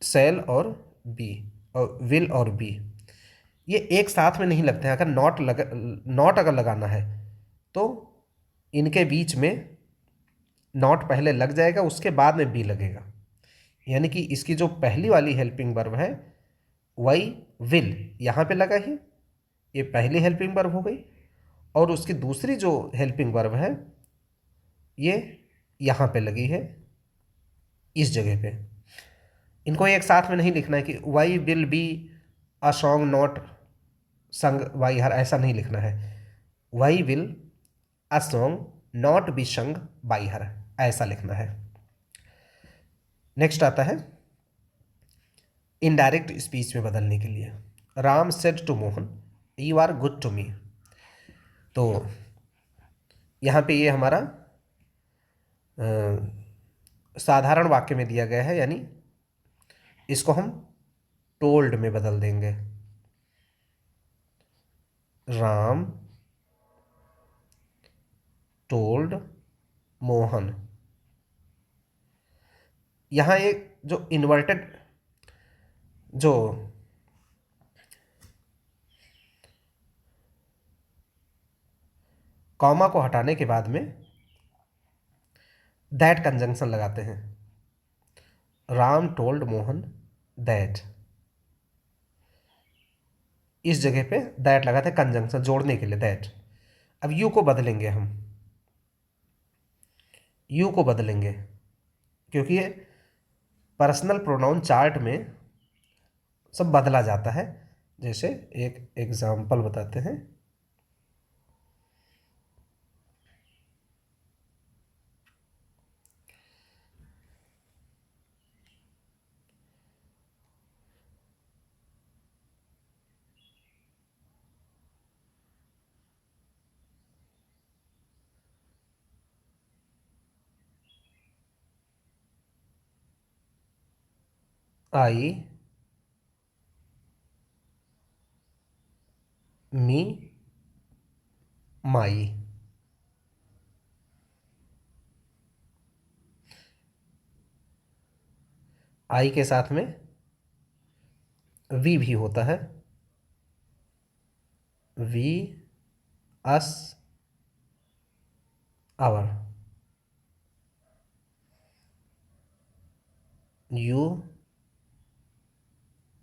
शैल और बी और विल और बी, ये एक साथ में नहीं लगते हैं। अगर नॉट अगर लगाना है तो इनके बीच में नॉट पहले लग जाएगा, उसके बाद में बी लगेगा। यानी कि इसकी जो पहली वाली हेल्पिंग वर्ब है वही विल यहाँ पे लगा ही, ये पहली हेल्पिंग वर्ब हो गई, और उसकी दूसरी जो हेल्पिंग वर्ब है ये यहाँ पे लगी है इस जगह पे। इनको एक साथ में नहीं लिखना है कि why will be a song not sung why her, ऐसा नहीं लिखना है। Why will a song not be sung by her, ऐसा लिखना है। नेक्स्ट आता है इनडायरेक्ट स्पीच में बदलने के लिए। Ram said to Mohan you are good to me, तो यहाँ पे ये हमारा साधारण वाक्य में दिया गया है, यानी इसको हम टोल्ड में बदल देंगे। राम टोल्ड मोहन। यहां एक जो इन्वर्टेड, जो कॉमा को हटाने के बाद में दैट कंजंक्शन लगाते हैं। राम टोल्ड मोहन दैट, इस जगह पे दैट लगाते हैं कंजंक्शन जोड़ने के लिए, दैट। अब यू को बदलेंगे हम, यू को बदलेंगे क्योंकि ये पर्सनल प्रोनाउन चार्ट में सब बदला जाता है। जैसे एक एग्जाम्पल बताते हैं। आई मी माई। आई के साथ में वी भी होता है, we us our. You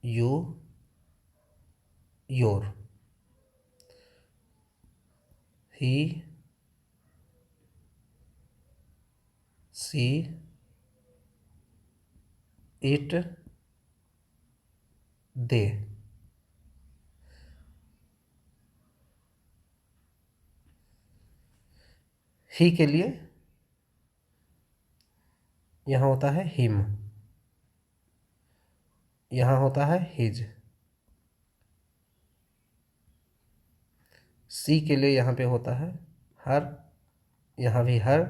you your. He she it they. He के लिए यहां होता है हिम, यहां होता है हिज। सी के लिए यहां पे होता है हर, यहां भी हर।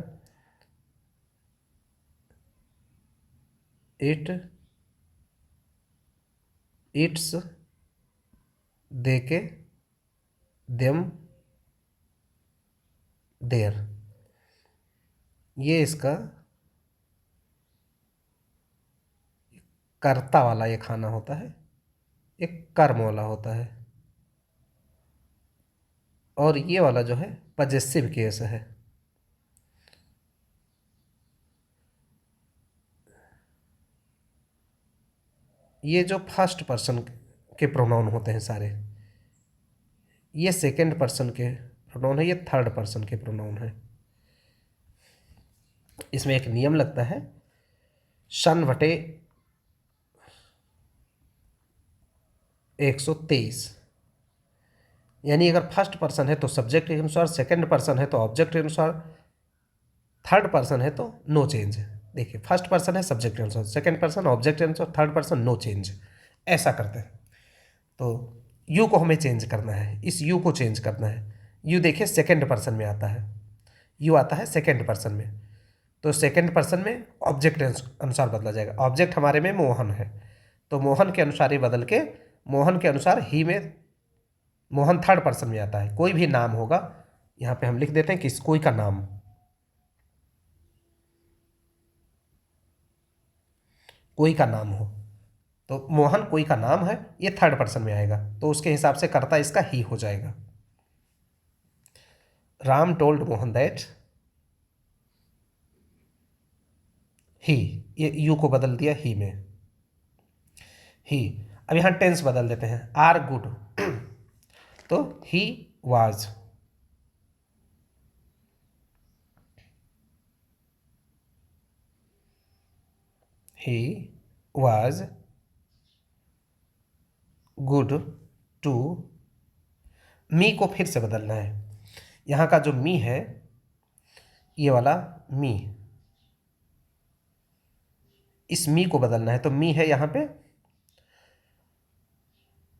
इट इट्स, दे के देम देर। ये इसका कर्ता वाला ये खाना होता है, एक कर्म वाला होता है। और ये वाला जो है पजेसिव केस है। ये जो फर्स्ट पर्सन के प्रोनाउन होते हैं सारे, ये सेकंड पर्सन के प्रोनाउन है, ये थर्ड पर्सन के प्रोनाउन है। इसमें एक नियम लगता है, सन बटे 123। यानी अगर फर्स्ट पर्सन है तो सब्जेक्ट के अनुसार, सेकंड पर्सन है तो ऑब्जेक्ट के अनुसार, थर्ड पर्सन है तो नो चेंज। देखिए, फर्स्ट पर्सन है सब्जेक्ट के अनुसार, सेकंड पर्सन ऑब्जेक्ट के अनुसार, थर्ड पर्सन नो चेंज। ऐसा करते हैं। तो यू को हमें चेंज करना है, इस यू को चेंज करना है। यू देखिए सेकंड पर्सन में आता है, यू आता है सेकंड पर्सन में। तो सेकंड पर्सन में ऑब्जेक्ट के अनुसार बदला जाएगा। ऑब्जेक्ट हमारे में मोहन है, तो मोहन के अनुसार ही बदल के मोहन के अनुसार ही में, मोहन थर्ड पर्सन में आता है। कोई भी नाम होगा, यहाँ पे हम लिख देते हैं कि कोई का नाम, कोई का नाम हो, तो मोहन कोई का नाम है, ये थर्ड पर्सन में आएगा, तो उसके हिसाब से कर्ता इसका ही हो जाएगा। राम टोल्ड मोहन दैट ही, ये यू को बदल दिया ही में, ही। अब यहां टेंस बदल देते हैं, आर गुड तो he was, he was good to. Me को फिर से बदलना है। यहां का जो मी है, ये वाला मी, इस मी को बदलना है। तो मी है यहां पे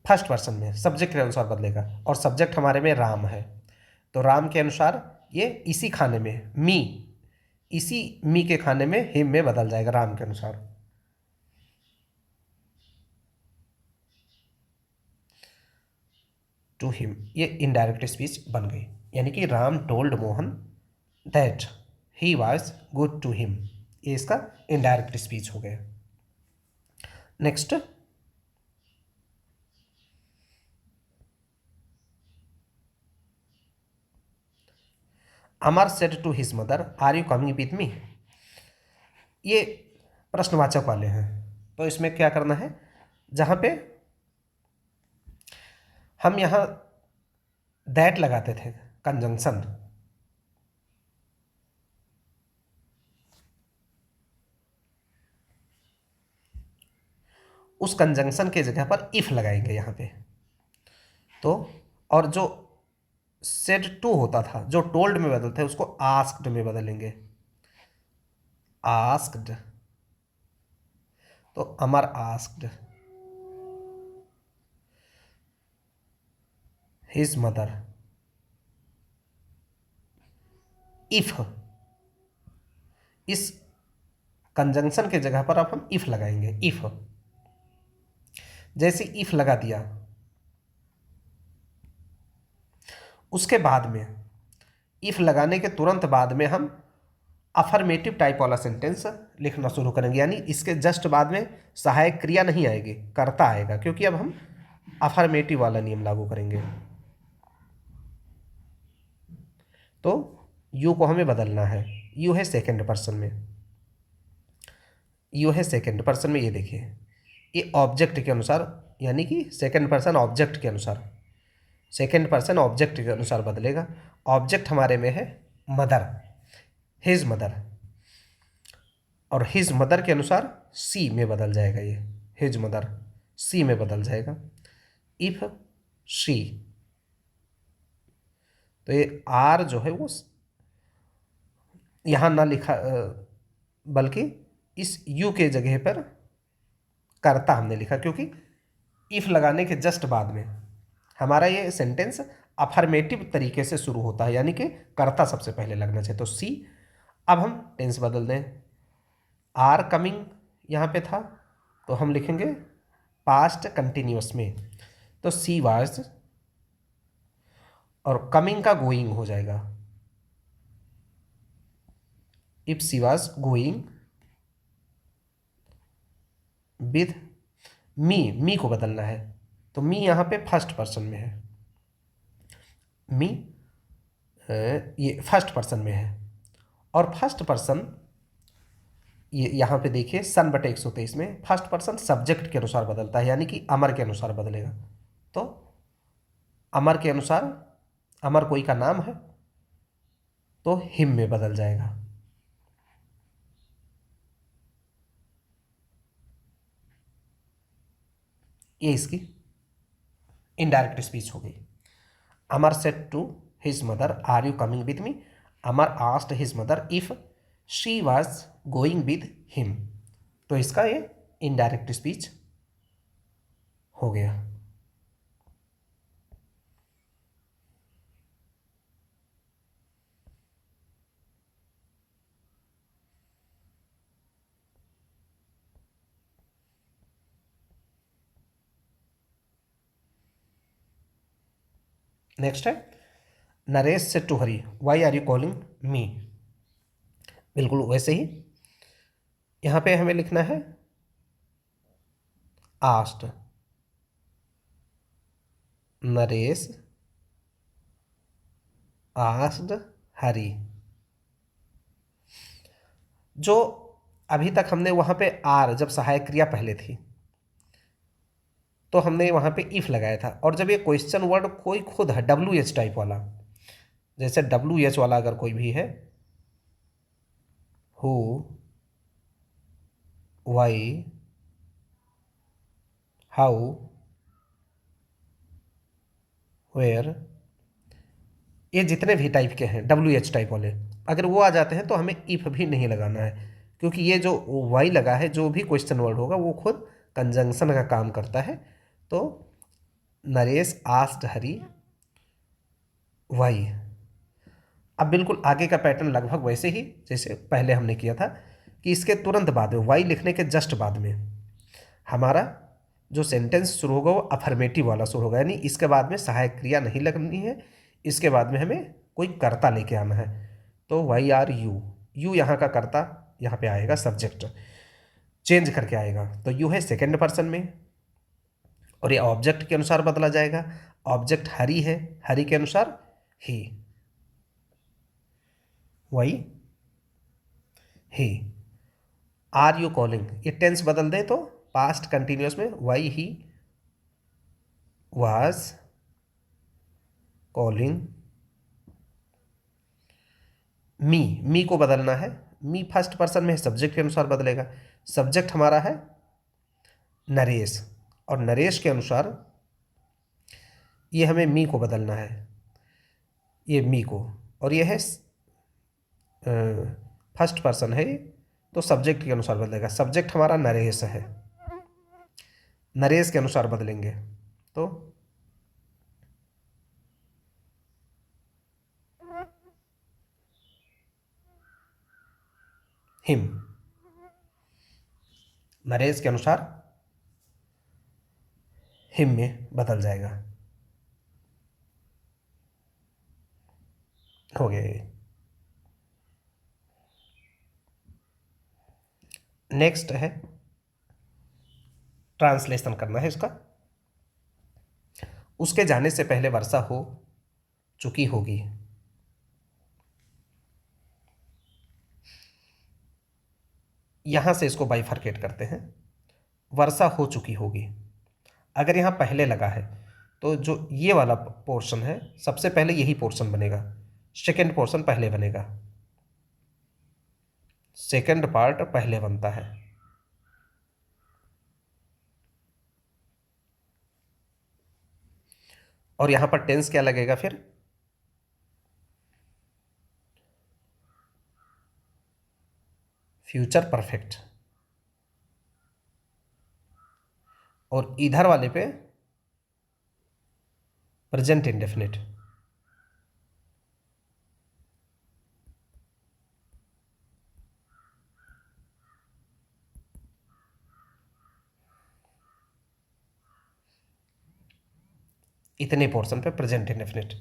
फर्स्ट पर्सन में, सब्जेक्ट के अनुसार बदलेगा, और सब्जेक्ट हमारे में राम है, तो राम के अनुसार ये इसी खाने में मी, इसी मी के खाने में हिम में बदल जाएगा राम के अनुसार। टू हिम, ये इनडायरेक्ट स्पीच बन गई, यानी कि Ram told Mohan that he was good to him, ये इसका इनडायरेक्ट स्पीच हो गया। Next, Amar said to his mother are you coming with me, ये प्रश्नवाचक वाले हैं, तो इसमें क्या करना है, जहां पे हम यहां दैट लगाते थे कंजंक्शन, उस कंजंक्शन के जगह पर इफ लगाएंगे यहाँ पे, तो और जो सेड टू होता था, जो टोल्ड में बदलते हैं, उसको आस्क्ड में बदलेंगे, आस्क्ड, तो अमर आस्क्ड हिज मदर इफ, इस कंजंक्शन के जगह पर अब हम इफ लगाएंगे, इफ, जैसे इफ लगा दिया, उसके बाद में इफ लगाने के तुरंत बाद में हम अफर्मेटिव टाइप वाला सेंटेंस लिखना शुरू करेंगे, यानी इसके जस्ट बाद में सहायक क्रिया नहीं आएगी, कर्ता आएगा, क्योंकि अब हम अफर्मेटिव वाला नियम लागू करेंगे। तो यू को हमें बदलना है, यू है सेकंड पर्सन में, यू है सेकंड पर्सन में, ये देखिए ये ऑब्जेक्ट के अनुसार, यानी कि सेकंड पर्सन ऑब्जेक्ट के अनुसार, सेकंड पर्सन ऑब्जेक्ट के अनुसार बदलेगा। ऑब्जेक्ट हमारे में है मदर, हिज मदर, और हिज मदर के अनुसार सी में बदल जाएगा, ये हिज मदर सी में बदल जाएगा, इफ शी, तो ये आर जो है वो यहाँ ना लिखा, बल्कि इस यू के जगह पर कर्ता हमने लिखा, क्योंकि इफ लगाने के जस्ट बाद में हमारा ये सेंटेंस अफर्मेटिव तरीके से शुरू होता है, यानी कि कर्ता सबसे पहले लगना चाहिए, तो सी। अब हम टेंस बदल दें, आर कमिंग यहाँ पे था, तो हम लिखेंगे पास्ट कंटिन्यूअस में, तो सी वाज, और कमिंग का गोइंग हो जाएगा, if she was going with me को बदलना है, तो मी यहाँ पे फर्स्ट पर्सन में है, मी ये फर्स्ट पर्सन में है, और फर्स्ट पर्सन ये यहाँ पे देखिए सन/123 में फर्स्ट पर्सन सब्जेक्ट के अनुसार बदलता है, यानी कि अमर के अनुसार बदलेगा, तो अमर के अनुसार, अमर कोई का नाम है तो हिम में बदल जाएगा। ये इसकी इनडायरेक्ट स्पीच हो गई। Amar said to his mother are you coming with me, Amar asked his mother if she was going with him, तो इसका ये इनडायरेक्ट स्पीच हो गया। नेक्स्ट है Naresh said to Hari why are you calling me, बिल्कुल वैसे ही यहाँ पे हमें लिखना है आस्क्ड नरेश आस्क्ड हरी, जो अभी तक हमने वहाँ पे आर, जब सहायक क्रिया पहले थी तो हमने वहाँ पे इफ लगाया था, और जब ये क्वेश्चन वर्ड कोई खुद है WH टाइप वाला, जैसे WH वाला अगर कोई भी है, हु, वाई, हाउ, वेयर, ये जितने भी टाइप के हैं WH टाइप वाले, अगर वो आ जाते हैं तो हमें इफ भी नहीं लगाना है, क्योंकि ये जो वाई लगा है, जो भी क्वेश्चन वर्ड होगा वो खुद कंजंक्शन का काम करता है। तो नरेश आस्क्ड हरी वाई, अब बिल्कुल आगे का पैटर्न लगभग वैसे ही जैसे पहले हमने किया था, कि इसके तुरंत बाद में वाई लिखने के जस्ट बाद में हमारा जो सेंटेंस शुरू होगा वो अफर्मेटिव वाला शुरू होगा, यानी इसके बाद में सहायक क्रिया नहीं लगनी है, इसके बाद में हमें कोई कर्ता लेके आना है। तो वाई आर यू, यू यहाँ का कर्ता यहाँ पे आएगा, सब्जेक्ट चेंज करके आएगा, तो यू है सेकेंड पर्सन में, और ये ऑब्जेक्ट के अनुसार बदला जाएगा। ऑब्जेक्ट हरी है, हरी के अनुसार ही, वही ही। आर यू कॉलिंग, ये टेंस बदल दें तो पास्ट कंटिन्यूअस में why he was calling me को बदलना है। मी फर्स्ट पर्सन में है, सब्जेक्ट के अनुसार बदलेगा। सब्जेक्ट हमारा है नरेश, और नरेश के अनुसार ये हमें मी को बदलना है, ये मी को, और ये है फर्स्ट पर्सन है, तो सब्जेक्ट के अनुसार बदलेगा। सब्जेक्ट हमारा नरेश है, नरेश के अनुसार बदलेंगे, तो हिम, नरेश के अनुसार हिम में बदल जाएगा। हो गया ये। नेक्स्ट है ट्रांसलेशन करना है इसका। उसके जाने से पहले वर्षा हो चुकी होगी। यहां से इसको बाइफरकेट करते हैं, वर्षा हो चुकी होगी। अगर यहां पहले लगा है तो जो ये वाला पोर्शन है सबसे पहले यही पोर्शन बनेगा, सेकेंड पोर्शन पहले बनेगा, सेकेंड पार्ट पहले बनता है। और यहां पर टेंस क्या लगेगा फिर, फ्यूचर परफेक्ट, और इधर वाले पे प्रेजेंट इंडेफिनिट। इतने पोर्शन पे प्रेजेंट इंडेफिनिट।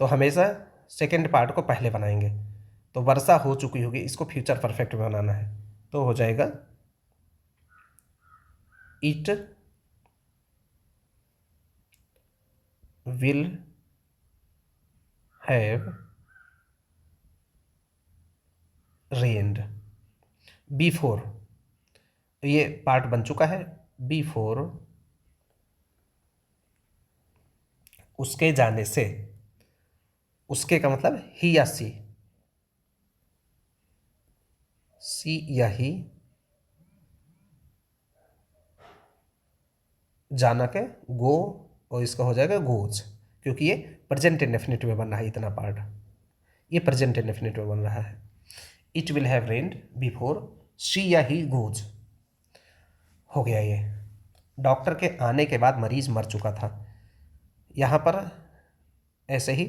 तो हमेशा सेकेंड पार्ट को पहले बनाएंगे। तो वर्षा हो चुकी होगी, इसको फ्यूचर परफेक्ट में बनाना है, तो हो जाएगा it will have rained before, ये पार्ट बन चुका है, बिफोर उसके जाने से, उसके का मतलब ही या सी, सी या ही, जाना के गो, और इसका हो जाएगा गोज, क्योंकि ये प्रेजेंट इंडेफिनिट में बन रहा है, इतना पार्ट ये प्रेजेंट इंडेफिनिट में बन रहा है। It will have rained before she या ही गोज। हो गया ये। डॉक्टर के आने के बाद मरीज मर चुका था, यहाँ पर ऐसे ही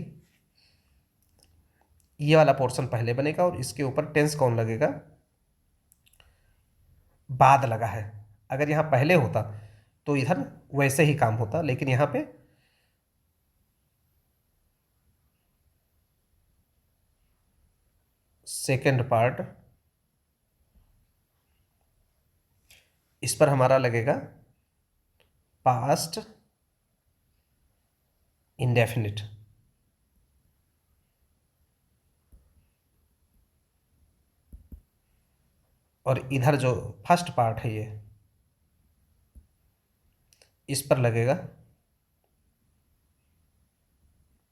ये वाला पोर्शन पहले बनेगा, और इसके ऊपर टेंस कौन लगेगा, बाद लगा है। अगर यहाँ पहले होता तो इधर वैसे ही काम होता, लेकिन यहाँ पे सेकेंड पार्ट, इस पर हमारा लगेगा पास्ट इंडेफिनिट, और इधर जो फर्स्ट पार्ट है ये, इस पर लगेगा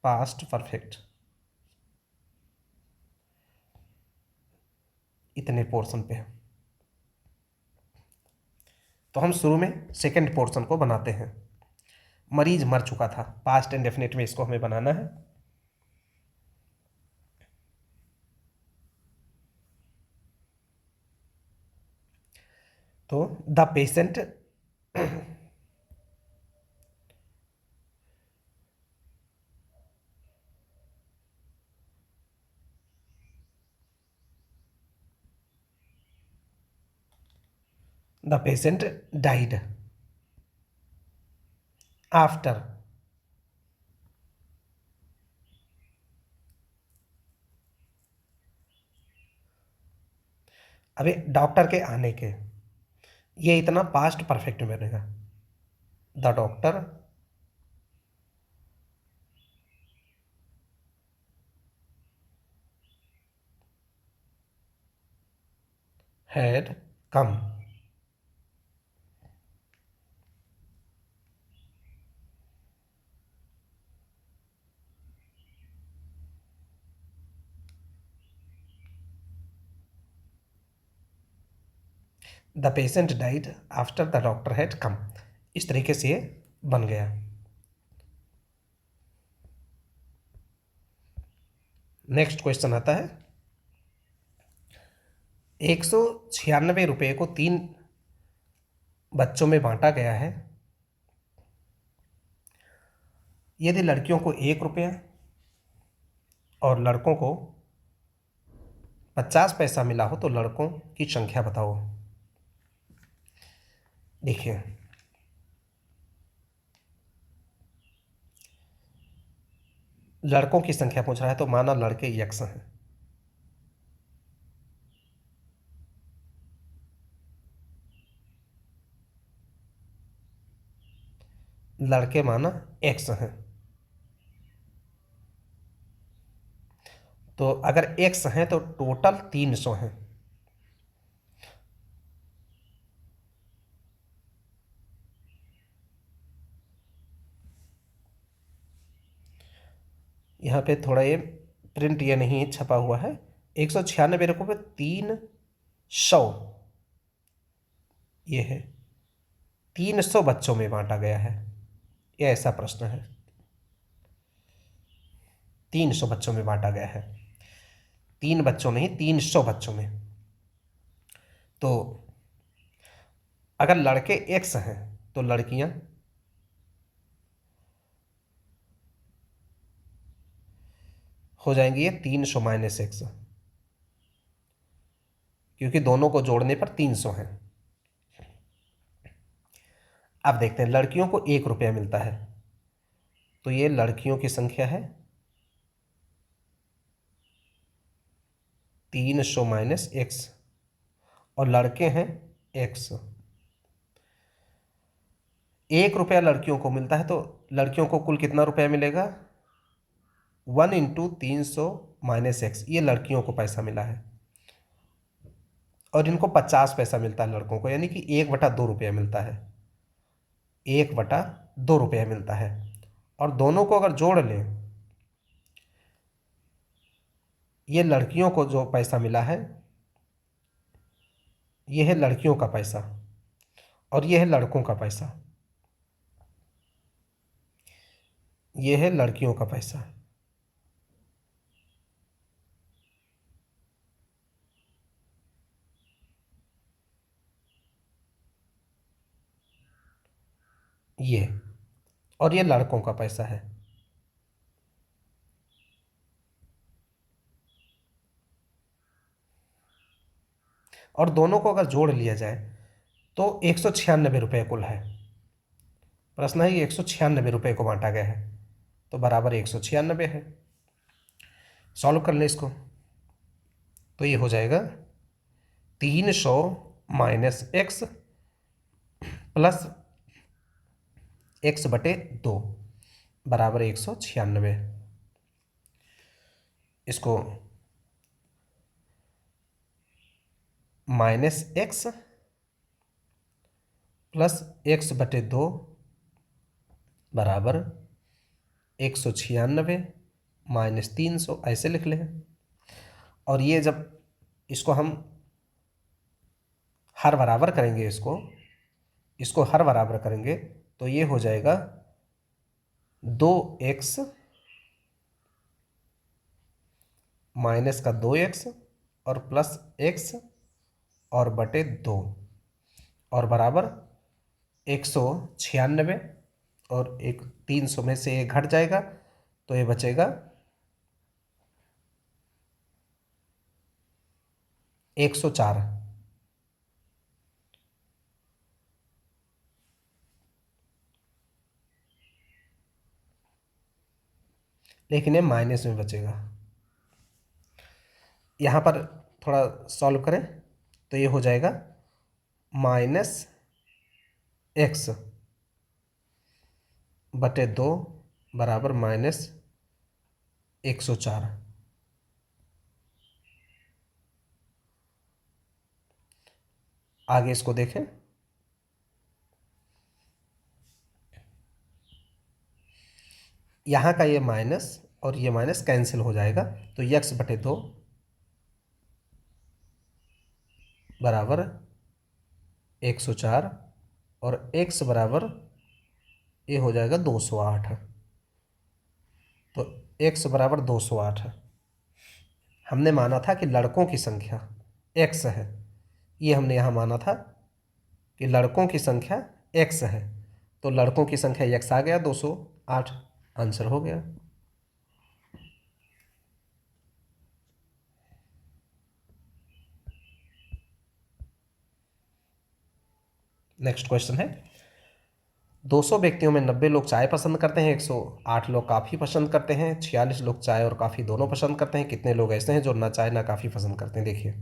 पास्ट परफेक्ट। इतने पोर्शन पे, तो हम शुरू में सेकेंड पोर्शन को बनाते हैं। मरीज मर चुका था, पास्ट इंडेफिनिट में इसको हमें बनाना है। तो the patient the patient died after अभी डॉक्टर के आने के, ये इतना पास्ट परफेक्ट में बनेगा। The doctor had come. The patient died after the doctor had come. इस तरीके से ये बन गया। नेक्स्ट क्वेश्चन आता है 196 रुपये को 3 बच्चों में बांटा गया है। यदि लड़कियों को 1 रुपया और लड़कों को 50 पैसा मिला हो तो लड़कों की संख्या बताओ। देखिए लड़कों की संख्या पूछ रहा है तो माना लड़के x हैं, लड़के माना x हैं। तो अगर x हैं तो टोटल 300 हैं। यहाँ पे थोड़ा ये प्रिंट ये नहीं छपा हुआ है। 196 रुपये 300 ये है, 300 बच्चों में बांटा गया है। ये ऐसा प्रश्न है, 300 बच्चों में बांटा गया है। 3 बच्चों नहीं, 300 बच्चों में। तो अगर लड़के x हैं तो लड़कियां हो जाएंगी ये 300 माइनस x, क्योंकि दोनों को जोड़ने पर 300 है। अब देखते हैं लड़कियों को 1 रुपया मिलता है तो ये लड़कियों की संख्या है 300 माइनस x और लड़के हैं x। 1 रुपया लड़कियों को मिलता है तो लड़कियों को कुल कितना रुपया मिलेगा? 1 इंटू 300 माइनस x, ये लड़कियों को पैसा मिला है। और इनको 50 पैसा मिलता है लड़कों को, यानी कि 1/2 रुपया मिलता है। 1/2 रुपया मिलता है। और दोनों को अगर जोड़ लें, ये लड़कियों को जो पैसा मिला है ये है लड़कियों का पैसा और ये है लड़कों का पैसा। ये है लड़कियों का पैसा। ये और ये लड़कों का पैसा है। और दोनों को अगर जोड़ लिया जाए तो 196 कुल है। प्रश्न है कि 196 को बांटा गया है तो बराबर 196 है। सॉल्व कर ले इसको तो ये हो जाएगा 300 माइनस x प्लस x/2 बराबर 196। इसको माइनस x प्लस x/2 बराबर 196 माइनस 300 ऐसे लिख लें। और ये जब इसको हम हर बराबर करेंगे, इसको हर बराबर करेंगे तो ये हो जाएगा 2x माइनस का 2x और प्लस x और बटे 2 और बराबर 196 और 300 में से ये घट जाएगा तो ये बचेगा 104। लेकिन ये माइनस में बचेगा। यहाँ पर थोड़ा सॉल्व करें तो ये हो जाएगा -x बटे 2 बराबर -104। आगे इसको देखें, यहाँ का ये माइनस और ये माइनस कैंसिल हो जाएगा, तो x बटे 2 बराबर 104 और x बराबर ये हो जाएगा 208। तो x बराबर 208 है। हमने माना था कि लड़कों की संख्या x है, ये हमने यहाँ माना था कि लड़कों की संख्या x है, तो लड़कों की संख्या x आ गया 208, आंसर हो गया। नेक्स्ट क्वेश्चन है, 200 व्यक्तियों में 90 लोग चाय पसंद करते हैं, 108 लोग कॉफ़ी पसंद करते हैं, 46 लोग चाय और कॉफ़ी दोनों पसंद करते हैं, कितने लोग ऐसे हैं जो ना चाय ना कॉफ़ी पसंद करते हैं? देखिए,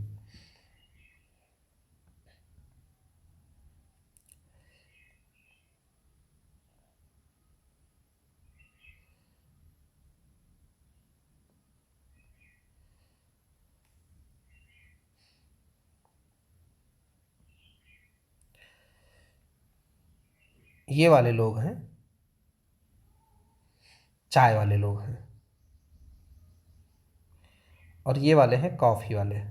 ये वाले लोग हैं चाय वाले लोग हैं और ये वाले हैं कॉफ़ी वाले।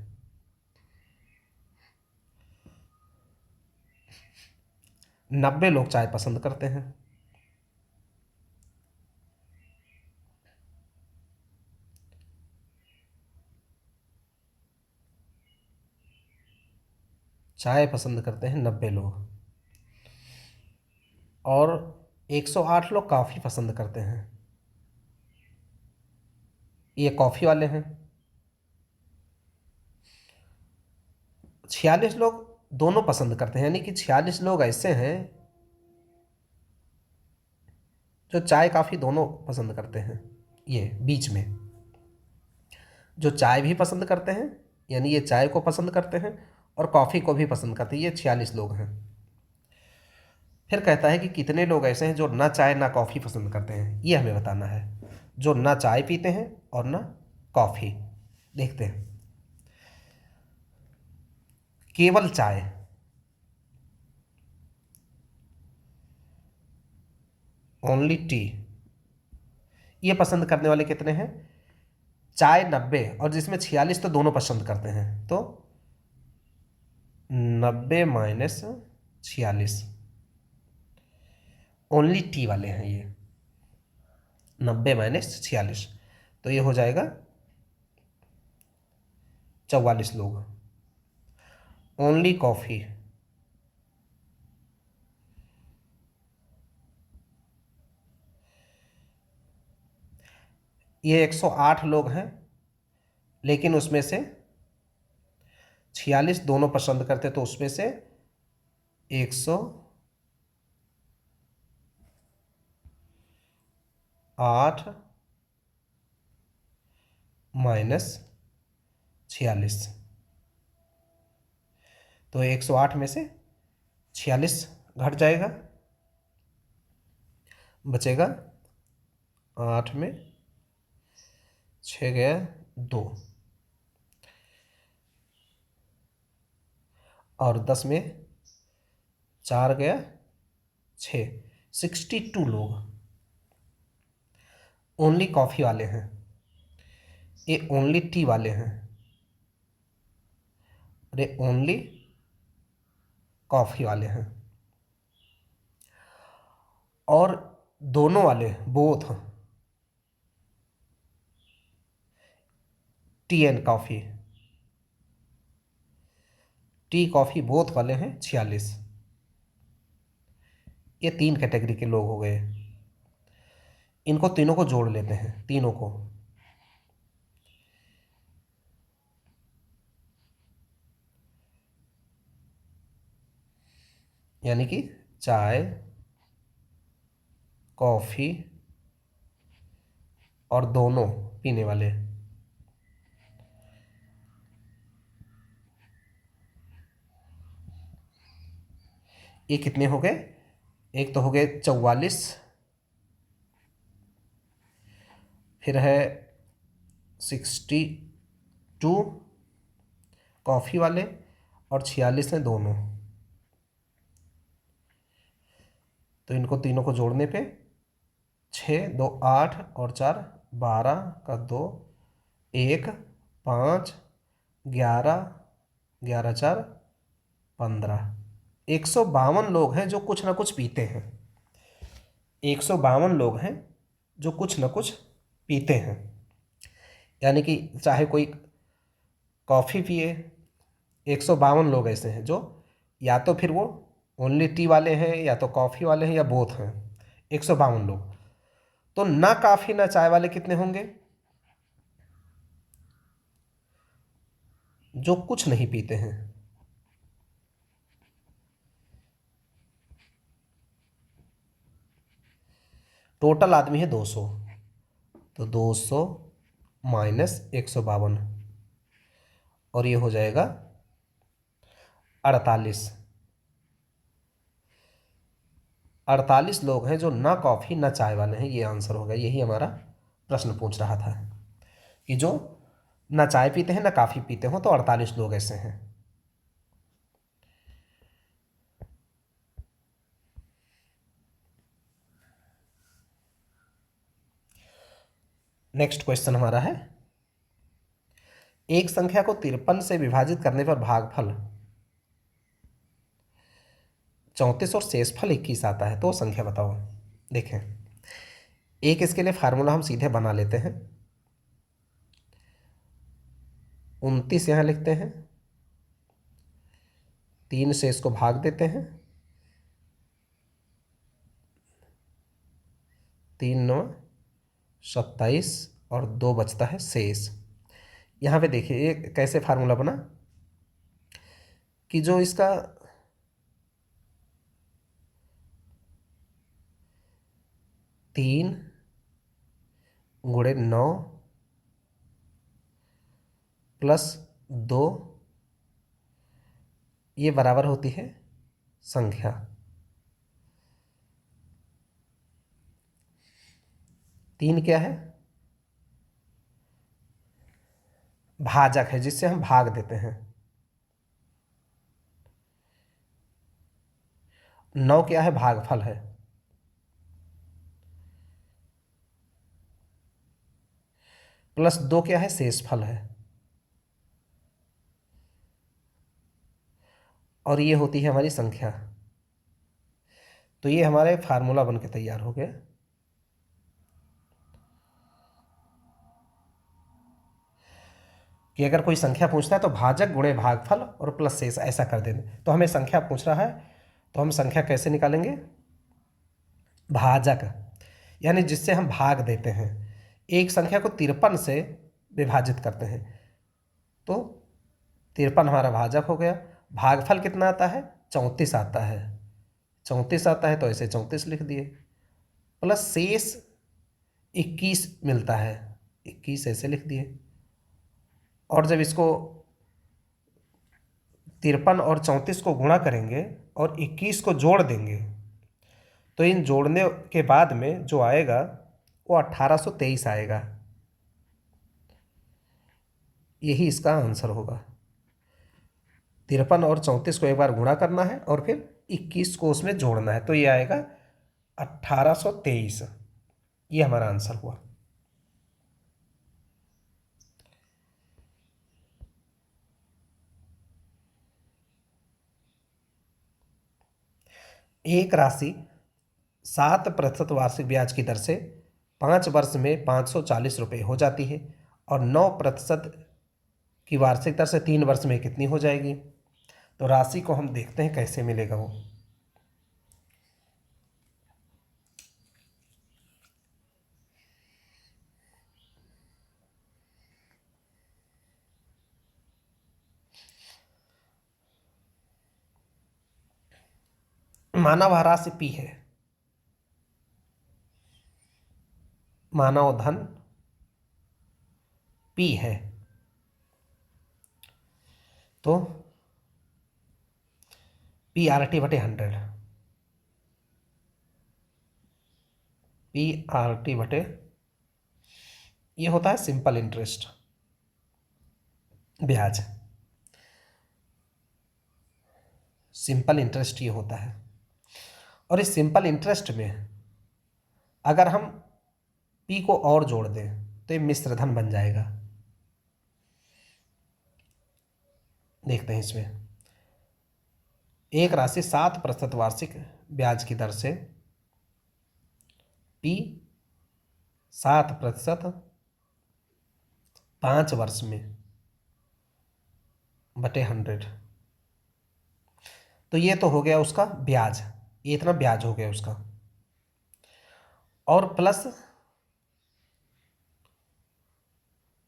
90 लोग चाय पसंद करते हैं, चाय पसंद करते हैं 90 लोग, और 108 लोग कॉफ़ी पसंद करते हैं, ये कॉफ़ी वाले हैं। 46 लोग दोनों पसंद करते हैं, यानी कि 46 लोग ऐसे हैं जो चाय कॉफ़ी दोनों पसंद करते हैं। ये बीच में जो चाय भी पसंद करते हैं, यानी ये चाय को पसंद करते हैं और कॉफ़ी को भी पसंद करते हैं, ये 46 लोग हैं। फिर कहता है कि कितने लोग ऐसे हैं जो ना चाय ना कॉफ़ी पसंद करते हैं, ये हमें बताना है, जो ना चाय पीते हैं और ना कॉफ़ी। देखते हैं, केवल चाय, ओनली टी, ये पसंद करने वाले कितने हैं? चाय 90 और जिसमें 46 तो दोनों पसंद करते हैं, तो 90 माइनस 46, ओनली टी वाले हैं ये, 90 माइनस 46, तो ये हो जाएगा 44 लोग। ओनली कॉफ़ी, ये 108 लोग हैं, लेकिन उसमें से 46 दोनों पसंद करते, तो उसमें से 108 माइनस 46, तो 108 में से 46 घट जाएगा, बचेगा 8 में 6 गया 2, और 10 में 4 गया 6, 62 लोग ओनली कॉफ़ी वाले हैं, ये ओनली टी वाले हैं, और ये ओनली कॉफ़ी वाले हैं, और दोनों वाले both T and coffee, tea coffee both वाले हैं 46। ये 3 कैटेगरी के लोग हो गए, इनको तीनों को जोड़ लेते हैं, तीनों को, यानी कि चाय, कॉफ़ी और दोनों पीने वाले। ये कितने हो गए? एक तो हो गए 44, फिर है 62 कॉफ़ी वाले, और 46 हैं दोनों। तो इनको तीनों को जोड़ने पे 6 2 8 और 4 12 का 2 1 5 11 11 4 15। 152 लोग हैं जो कुछ ना कुछ पीते हैं। 152 लोग हैं जो कुछ ना कुछ पीते हैं, यानी कि चाहे कोई कॉफ़ी पिए। 152 लोग ऐसे हैं जो या तो फिर वो ओनली टी वाले हैं, या तो कॉफ़ी वाले हैं, या बोथ हैं। 152 लोग। तो ना काफ़ी ना चाय वाले कितने होंगे? जो कुछ नहीं पीते हैं। टोटल आदमी है 200, तो 200 माइनस 152, और ये हो जाएगा 48। 48 लोग हैं जो ना कॉफ़ी ना चाय वाले हैं। ये आंसर होगा। यही हमारा प्रश्न पूछ रहा था कि जो ना चाय पीते हैं ना कॉफ़ी पीते हो, तो 48 लोग ऐसे हैं। नेक्स्ट क्वेश्चन हमारा है, एक संख्या को 53 से विभाजित करने पर भागफल 34 और शेषफल 21 आता है, तो संख्या बताओ। देखें, एक इसके लिए फार्मूला हम सीधे बना लेते हैं। 29 यहाँ लिखते हैं, 3 से इसको भाग देते हैं, 3 9 27 और 2 बचता है शेष। यहाँ पे देखिए ये कैसे फार्मूला बना कि जो इसका 3 गुणे 9 प्लस 2, ये बराबर होती है संख्या। तीन क्या है? भाजक है जिससे हम भाग देते हैं। 9 क्या है? भागफल है। प्लस 2 क्या है? शेषफल है। और ये होती है हमारी संख्या। तो ये हमारा एक फार्मूला बन के तैयार हो गया। कि अगर कोई संख्या पूछता है तो भाजक गुणे भागफल और प्लस शेष ऐसा कर देंगे। तो हमें संख्या पूछ रहा है, तो हम संख्या कैसे निकालेंगे? भाजक, यानी जिससे हम भाग देते हैं। एक संख्या को 53 से विभाजित करते हैं, तो 53 हमारा भाजक हो गया। भागफल कितना आता है? 34 आता है। 34 आता है तो ऐसे 34 लिख दिए, प्लस शेष 21 मिलता है, 21 ऐसे लिख दिए। और जब इसको 53 और 34 को गुणा करेंगे और 21 को जोड़ देंगे, तो इन जोड़ने के बाद में जो आएगा वो 1823 आएगा। यही इसका आंसर होगा। 53 और 34 को एक बार गुणा करना है और फिर 21 को उसमें जोड़ना है, तो ये आएगा 1823। ये हमारा आंसर हुआ। एक राशि 7% वार्षिक ब्याज की दर से 5 वर्ष में 540 रुपये हो जाती है, और 9% की वार्षिक दर से 3 वर्ष में कितनी हो जाएगी? तो राशि को हम देखते हैं कैसे मिलेगा वो। मानव राशि पी है, मानव धन पी है तो PRT बटे 100, PRT बटे, ये होता है सिंपल इंटरेस्ट, ब्याज, सिंपल इंटरेस्ट ये होता है। और इस सिंपल इंटरेस्ट में अगर हम P को और जोड़ दें तो ये मिश्रधन बन जाएगा। देखते हैं इसमें, एक राशि 7% वार्षिक ब्याज की दर से P 7% 5 वर्ष में बटे 100, तो ये तो हो गया उसका ब्याज, ये इतना ब्याज हो गया उसका। और प्लस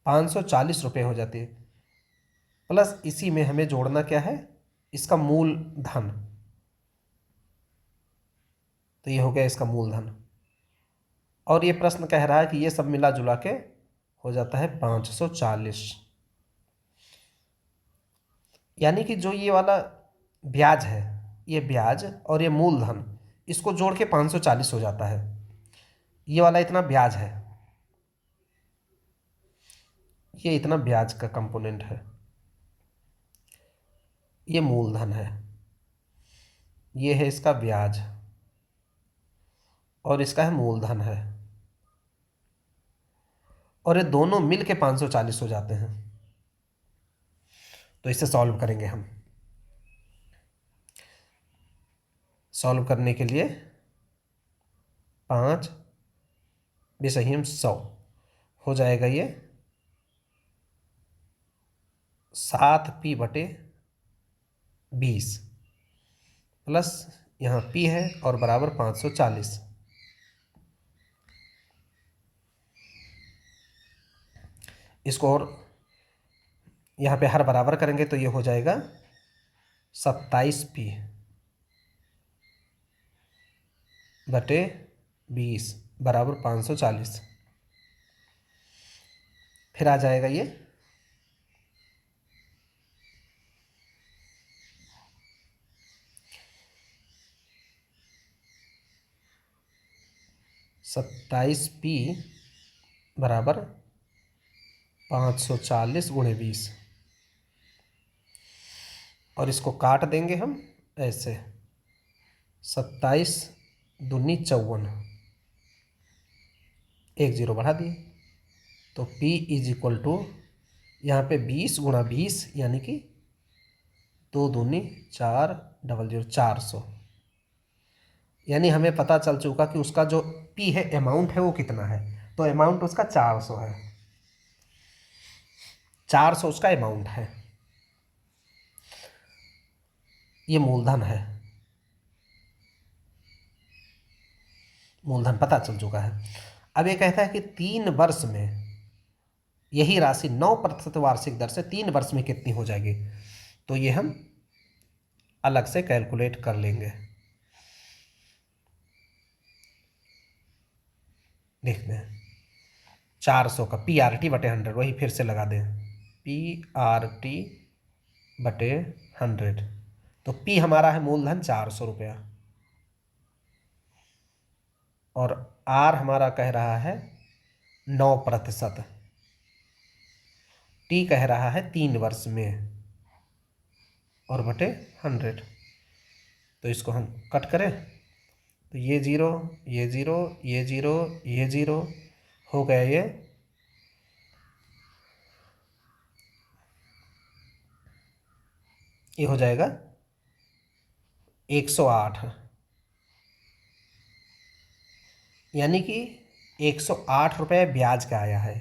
540 रुपये हो जाती है, प्लस इसी में हमें जोड़ना क्या है, इसका मूल धन, तो ये हो गया इसका मूलधन। और ये प्रश्न कह रहा है कि ये सब मिला जुला के हो जाता है 540, यानी कि जो ये वाला ब्याज है, ये ब्याज और ये मूलधन, इसको जोड़ के 540 हो जाता है। ये वाला इतना ब्याज है, ये इतना ब्याज का कंपोनेंट है, ये मूलधन है, ये है इसका ब्याज और इसका है मूलधन है, और ये दोनों मिल के 540 हो जाते हैं। तो इसे सॉल्व करेंगे हम। सॉल्व करने के लिए 5 बेसहीम 100 हो जाएगा, ये 7P बटे 20 प्लस यहाँ P है और बराबर 540। इसको और यहाँ पे हर बराबर करेंगे तो ये हो जाएगा 27P बटे 20 बराबर 540। फिर आ जाएगा ये 27P बराबर 540 गुणे 20, और इसको काट देंगे हम ऐसे, 27 दूनी 54, एक जीरो बढ़ा दिए, तो P इज इक्वल टू यहाँ पे 20 गुणा 20 यानी कि 2 दूनी 4 डबल 0 400, यानी हमें पता चल चुका कि उसका जो P है अमाउंट है वो कितना है, तो अमाउंट उसका 400 है, 400 उसका अमाउंट है, ये मूलधन है, मूलधन पता चल चुका है। अब ये कहता है कि 3 वर्ष में यही राशि 9% वार्षिक दर से 3 वर्ष में कितनी हो जाएगी, तो ये हम अलग से कैलकुलेट कर लेंगे। देखते हैं 400 का PRT बटे 100, वही फिर से लगा दें, PRT बटे 100, तो P हमारा है मूलधन 400 रुपया, और R हमारा कह रहा है 9%, T कह रहा है 3 वर्ष में, और बटे 100, तो इसको हम कट करें तो ये जीरो, ये जीरो, ये जीरो, ये जीरो हो गया, ये हो जाएगा 108, यानी कि 108 रुपये ब्याज का आया है,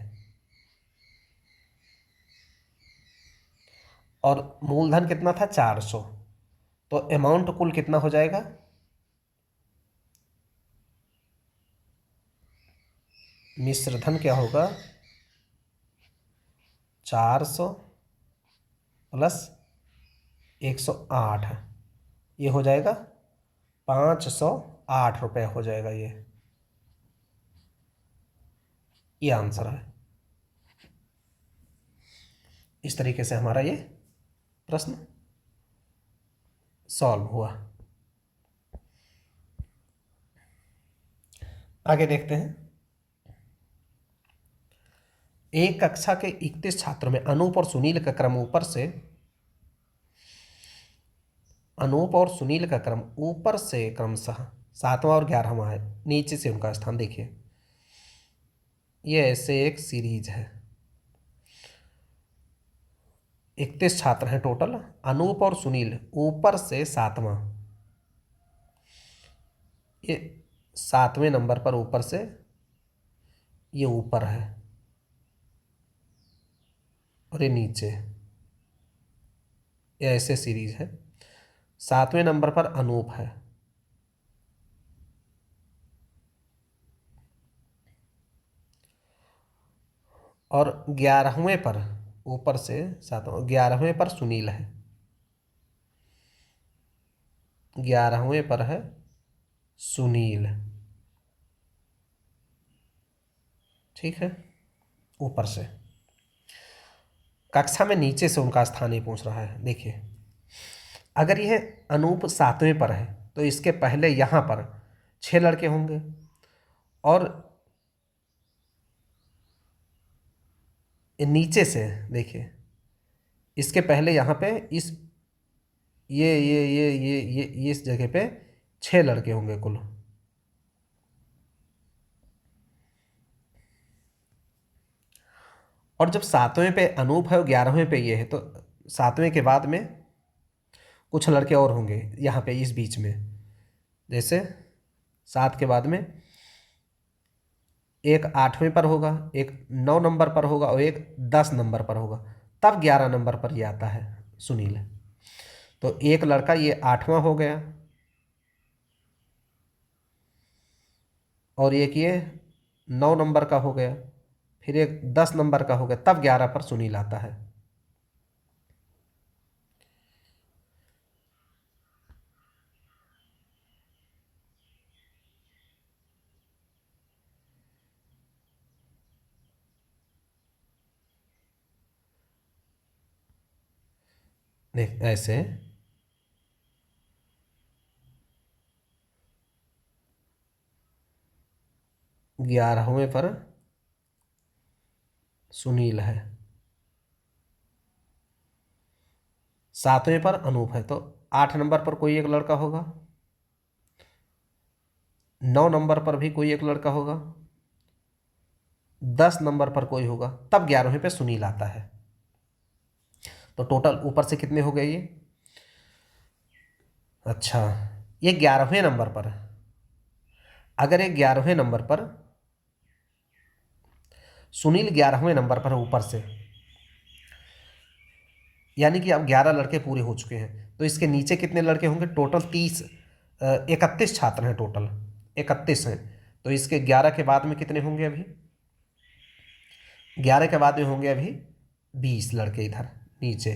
और मूलधन कितना था 400, तो अमाउंट कुल कितना हो जाएगा, मिश्रधन क्या होगा 400 प्लस 108, ये हो जाएगा 508 रुपये हो जाएगा, ये आंसर है। इस तरीके से हमारा ये प्रश्न सॉल्व हुआ। आगे देखते हैं। एक कक्षा के 31 छात्रों में अनूप और सुनील का क्रम ऊपर से क्रमशः 7वां और 11वां है, नीचे से उनका स्थान देखिए। ये ऐसे एक सीरीज है। 31 छात्र हैं टोटल। अनूप और सुनील ऊपर से 7वां, ये 7वें नंबर पर ऊपर से ये ऊपर है और ये नीचे, ये ऐसे सीरीज है। 7वें नंबर पर अनूप है और 11वें पर ऊपर से 7वां, 11वें पर सुनील है। 11वें पर है सुनील, ठीक है, ऊपर से। कक्षा में नीचे से उनका स्थान ही पूछ रहा है। देखिए, अगर यह अनूप 7वें पर है तो इसके पहले यहाँ पर 6 लड़के होंगे और नीचे से देखिए, इसके पहले यहाँ पे इस ये इस जगह पे 6 लड़के होंगे कुल। और जब 7वें पे अनूप है और 11वें पे ये है तो 7वें के बाद में कुछ लड़के और होंगे यहाँ पे इस बीच में। जैसे 7 के बाद में एक 8वें पर होगा, एक 9 नंबर पर होगा और एक 10 नंबर पर होगा, तब 11 नंबर पर ये आता है सुनील। तो एक लड़का ये 8वां हो गया और एक ये 9 नंबर का हो गया, फिर एक 10 नंबर का हो गया, तब 11 पर सुनील आता है। नहीं, ऐसे 11वें पर सुनील है, 7वें पर अनूप है, तो 8 नंबर पर कोई एक लड़का होगा, 9 नंबर पर भी कोई एक लड़का होगा, 10 नंबर पर कोई होगा, तब 11वें पे सुनील आता है। तो टोटल ऊपर से कितने हो गए ये? अच्छा, ये 11वें नंबर पर, अगर ये 11वें नंबर पर सुनील 11वें नंबर पर है ऊपर से, यानी कि अब 11 लड़के पूरे हो चुके हैं, तो इसके नीचे कितने लड़के होंगे? टोटल 31 छात्र हैं, टोटल 31 हैं। तो इसके 11 के बाद में कितने होंगे? अभी 11 के बाद में होंगे अभी 20 लड़के इधर नीचे,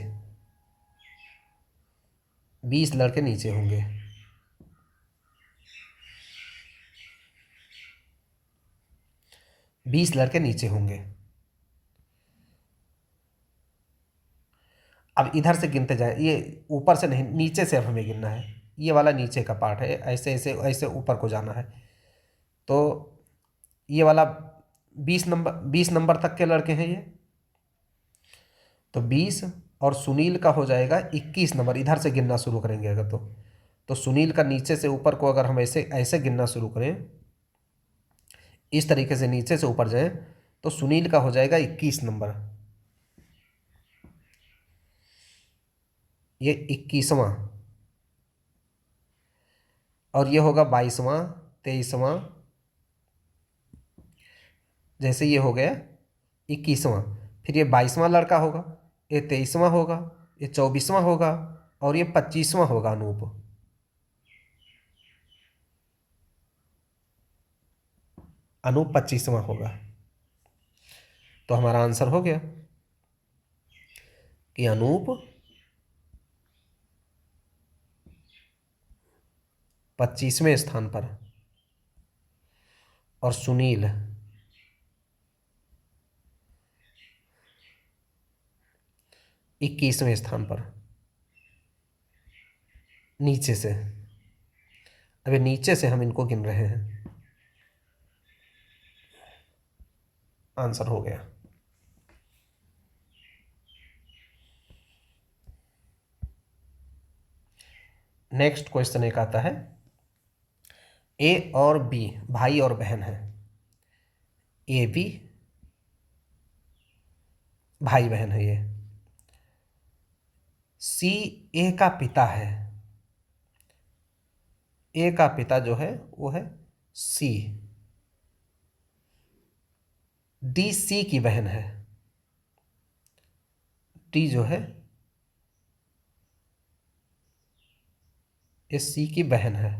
20 लड़के नीचे होंगे। बीस लड़के नीचे होंगे। अब इधर से गिनते जाए, ये ऊपर से नहीं, नीचे से अब हमें गिनना है। ये वाला नीचे का पार्ट है, ऐसे ऐसे ऐसे ऊपर को जाना है। तो ये वाला 20 नंबर तक के लड़के हैं ये, तो 20 और सुनील का हो जाएगा 21 नंबर। इधर से गिनना शुरू करेंगे अगर तो सुनील का नीचे से ऊपर को अगर हम ऐसे ऐसे गिनना शुरू करें, इस तरीके से नीचे से ऊपर जाएं, तो सुनील का हो जाएगा 21 नंबर, ये 21वां, और ये होगा 22वां, 23वां, जैसे ये हो गया 21वां, फिर ये 22वां लड़का होगा, ये 23वां होगा, ये 24वां होगा और ये 25वां होगा अनूप। अनूप 25वां होगा। तो हमारा आंसर हो गया कि अनूप 25वें स्थान पर और सुनील 21वें स्थान पर, नीचे से। अभी नीचे से हम इनको गिन रहे हैं। आंसर हो गया। नेक्स्ट क्वेश्चन एक आता है, ए और बी भाई और बहन है। ए बी भाई बहन है ये। सी ए का पिता है। ए का पिता जो है वो है सी। डी सी की बहन है। डी जो है ये सी की बहन है।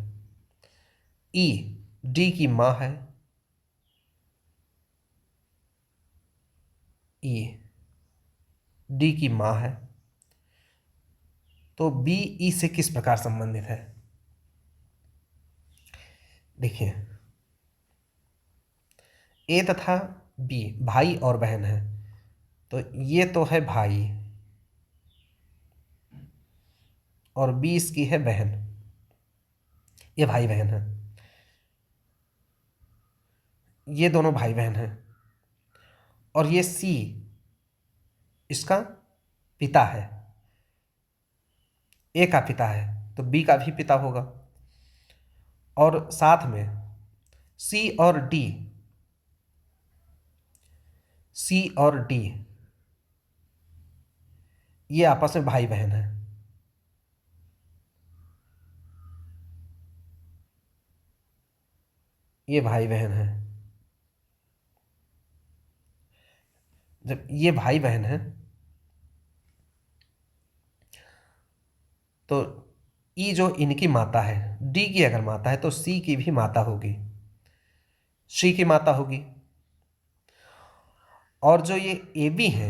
ई डी की माँ है। ई डी की माँ है। तो बी ई से किस प्रकार संबंधित है? देखिए, ए तथा बी भाई और बहन है, तो ये तो है भाई और बी इसकी है बहन। ये भाई बहन है, ये दोनों भाई बहन हैं। और ये सी इसका पिता है। ए का पिता है तो बी का भी पिता होगा। और साथ में सी और डी, सी और डी ये आपस में भाई बहन है। ये भाई बहन है। जब ये भाई बहन है तो ई जो इनकी माता है, डी की अगर माता है तो सी की भी माता होगी, सी की माता होगी। और जो ये ए बी है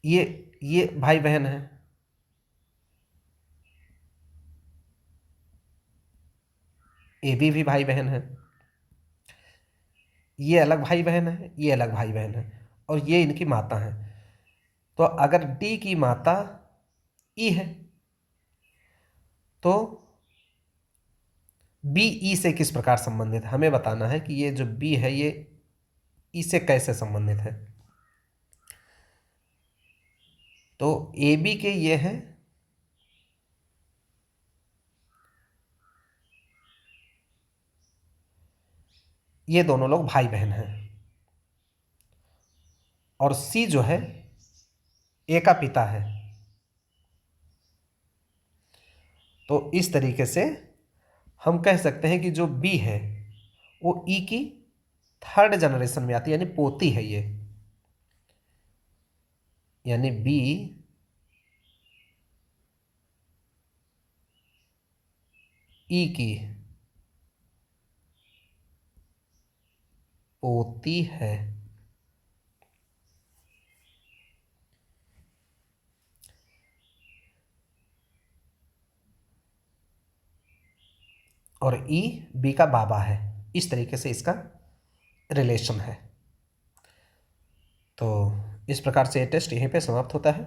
ये भाई बहन है। ए बी भी भाई बहन है। ये अलग भाई बहन है, ये अलग भाई बहन है और ये इनकी माता है। तो अगर डी की माता ई है तो बी ई से किस प्रकार संबंधित है? हमें बताना है कि ये जो बी है ये ई से कैसे संबंधित है। तो ए बी के ये हैं ये दोनों लोग भाई बहन हैं। और सी जो है ए का पिता है। तो इस तरीके से हम कह सकते हैं कि जो बी है वो ई की थर्ड जनरेशन में आती है, यानी पोती है ये। यानी बी ई की पोती है। और ई बी का बाबा है। इस तरीके से इसका रिलेशन है। तो इस प्रकार से ये टेस्ट यहीं पे समाप्त होता है।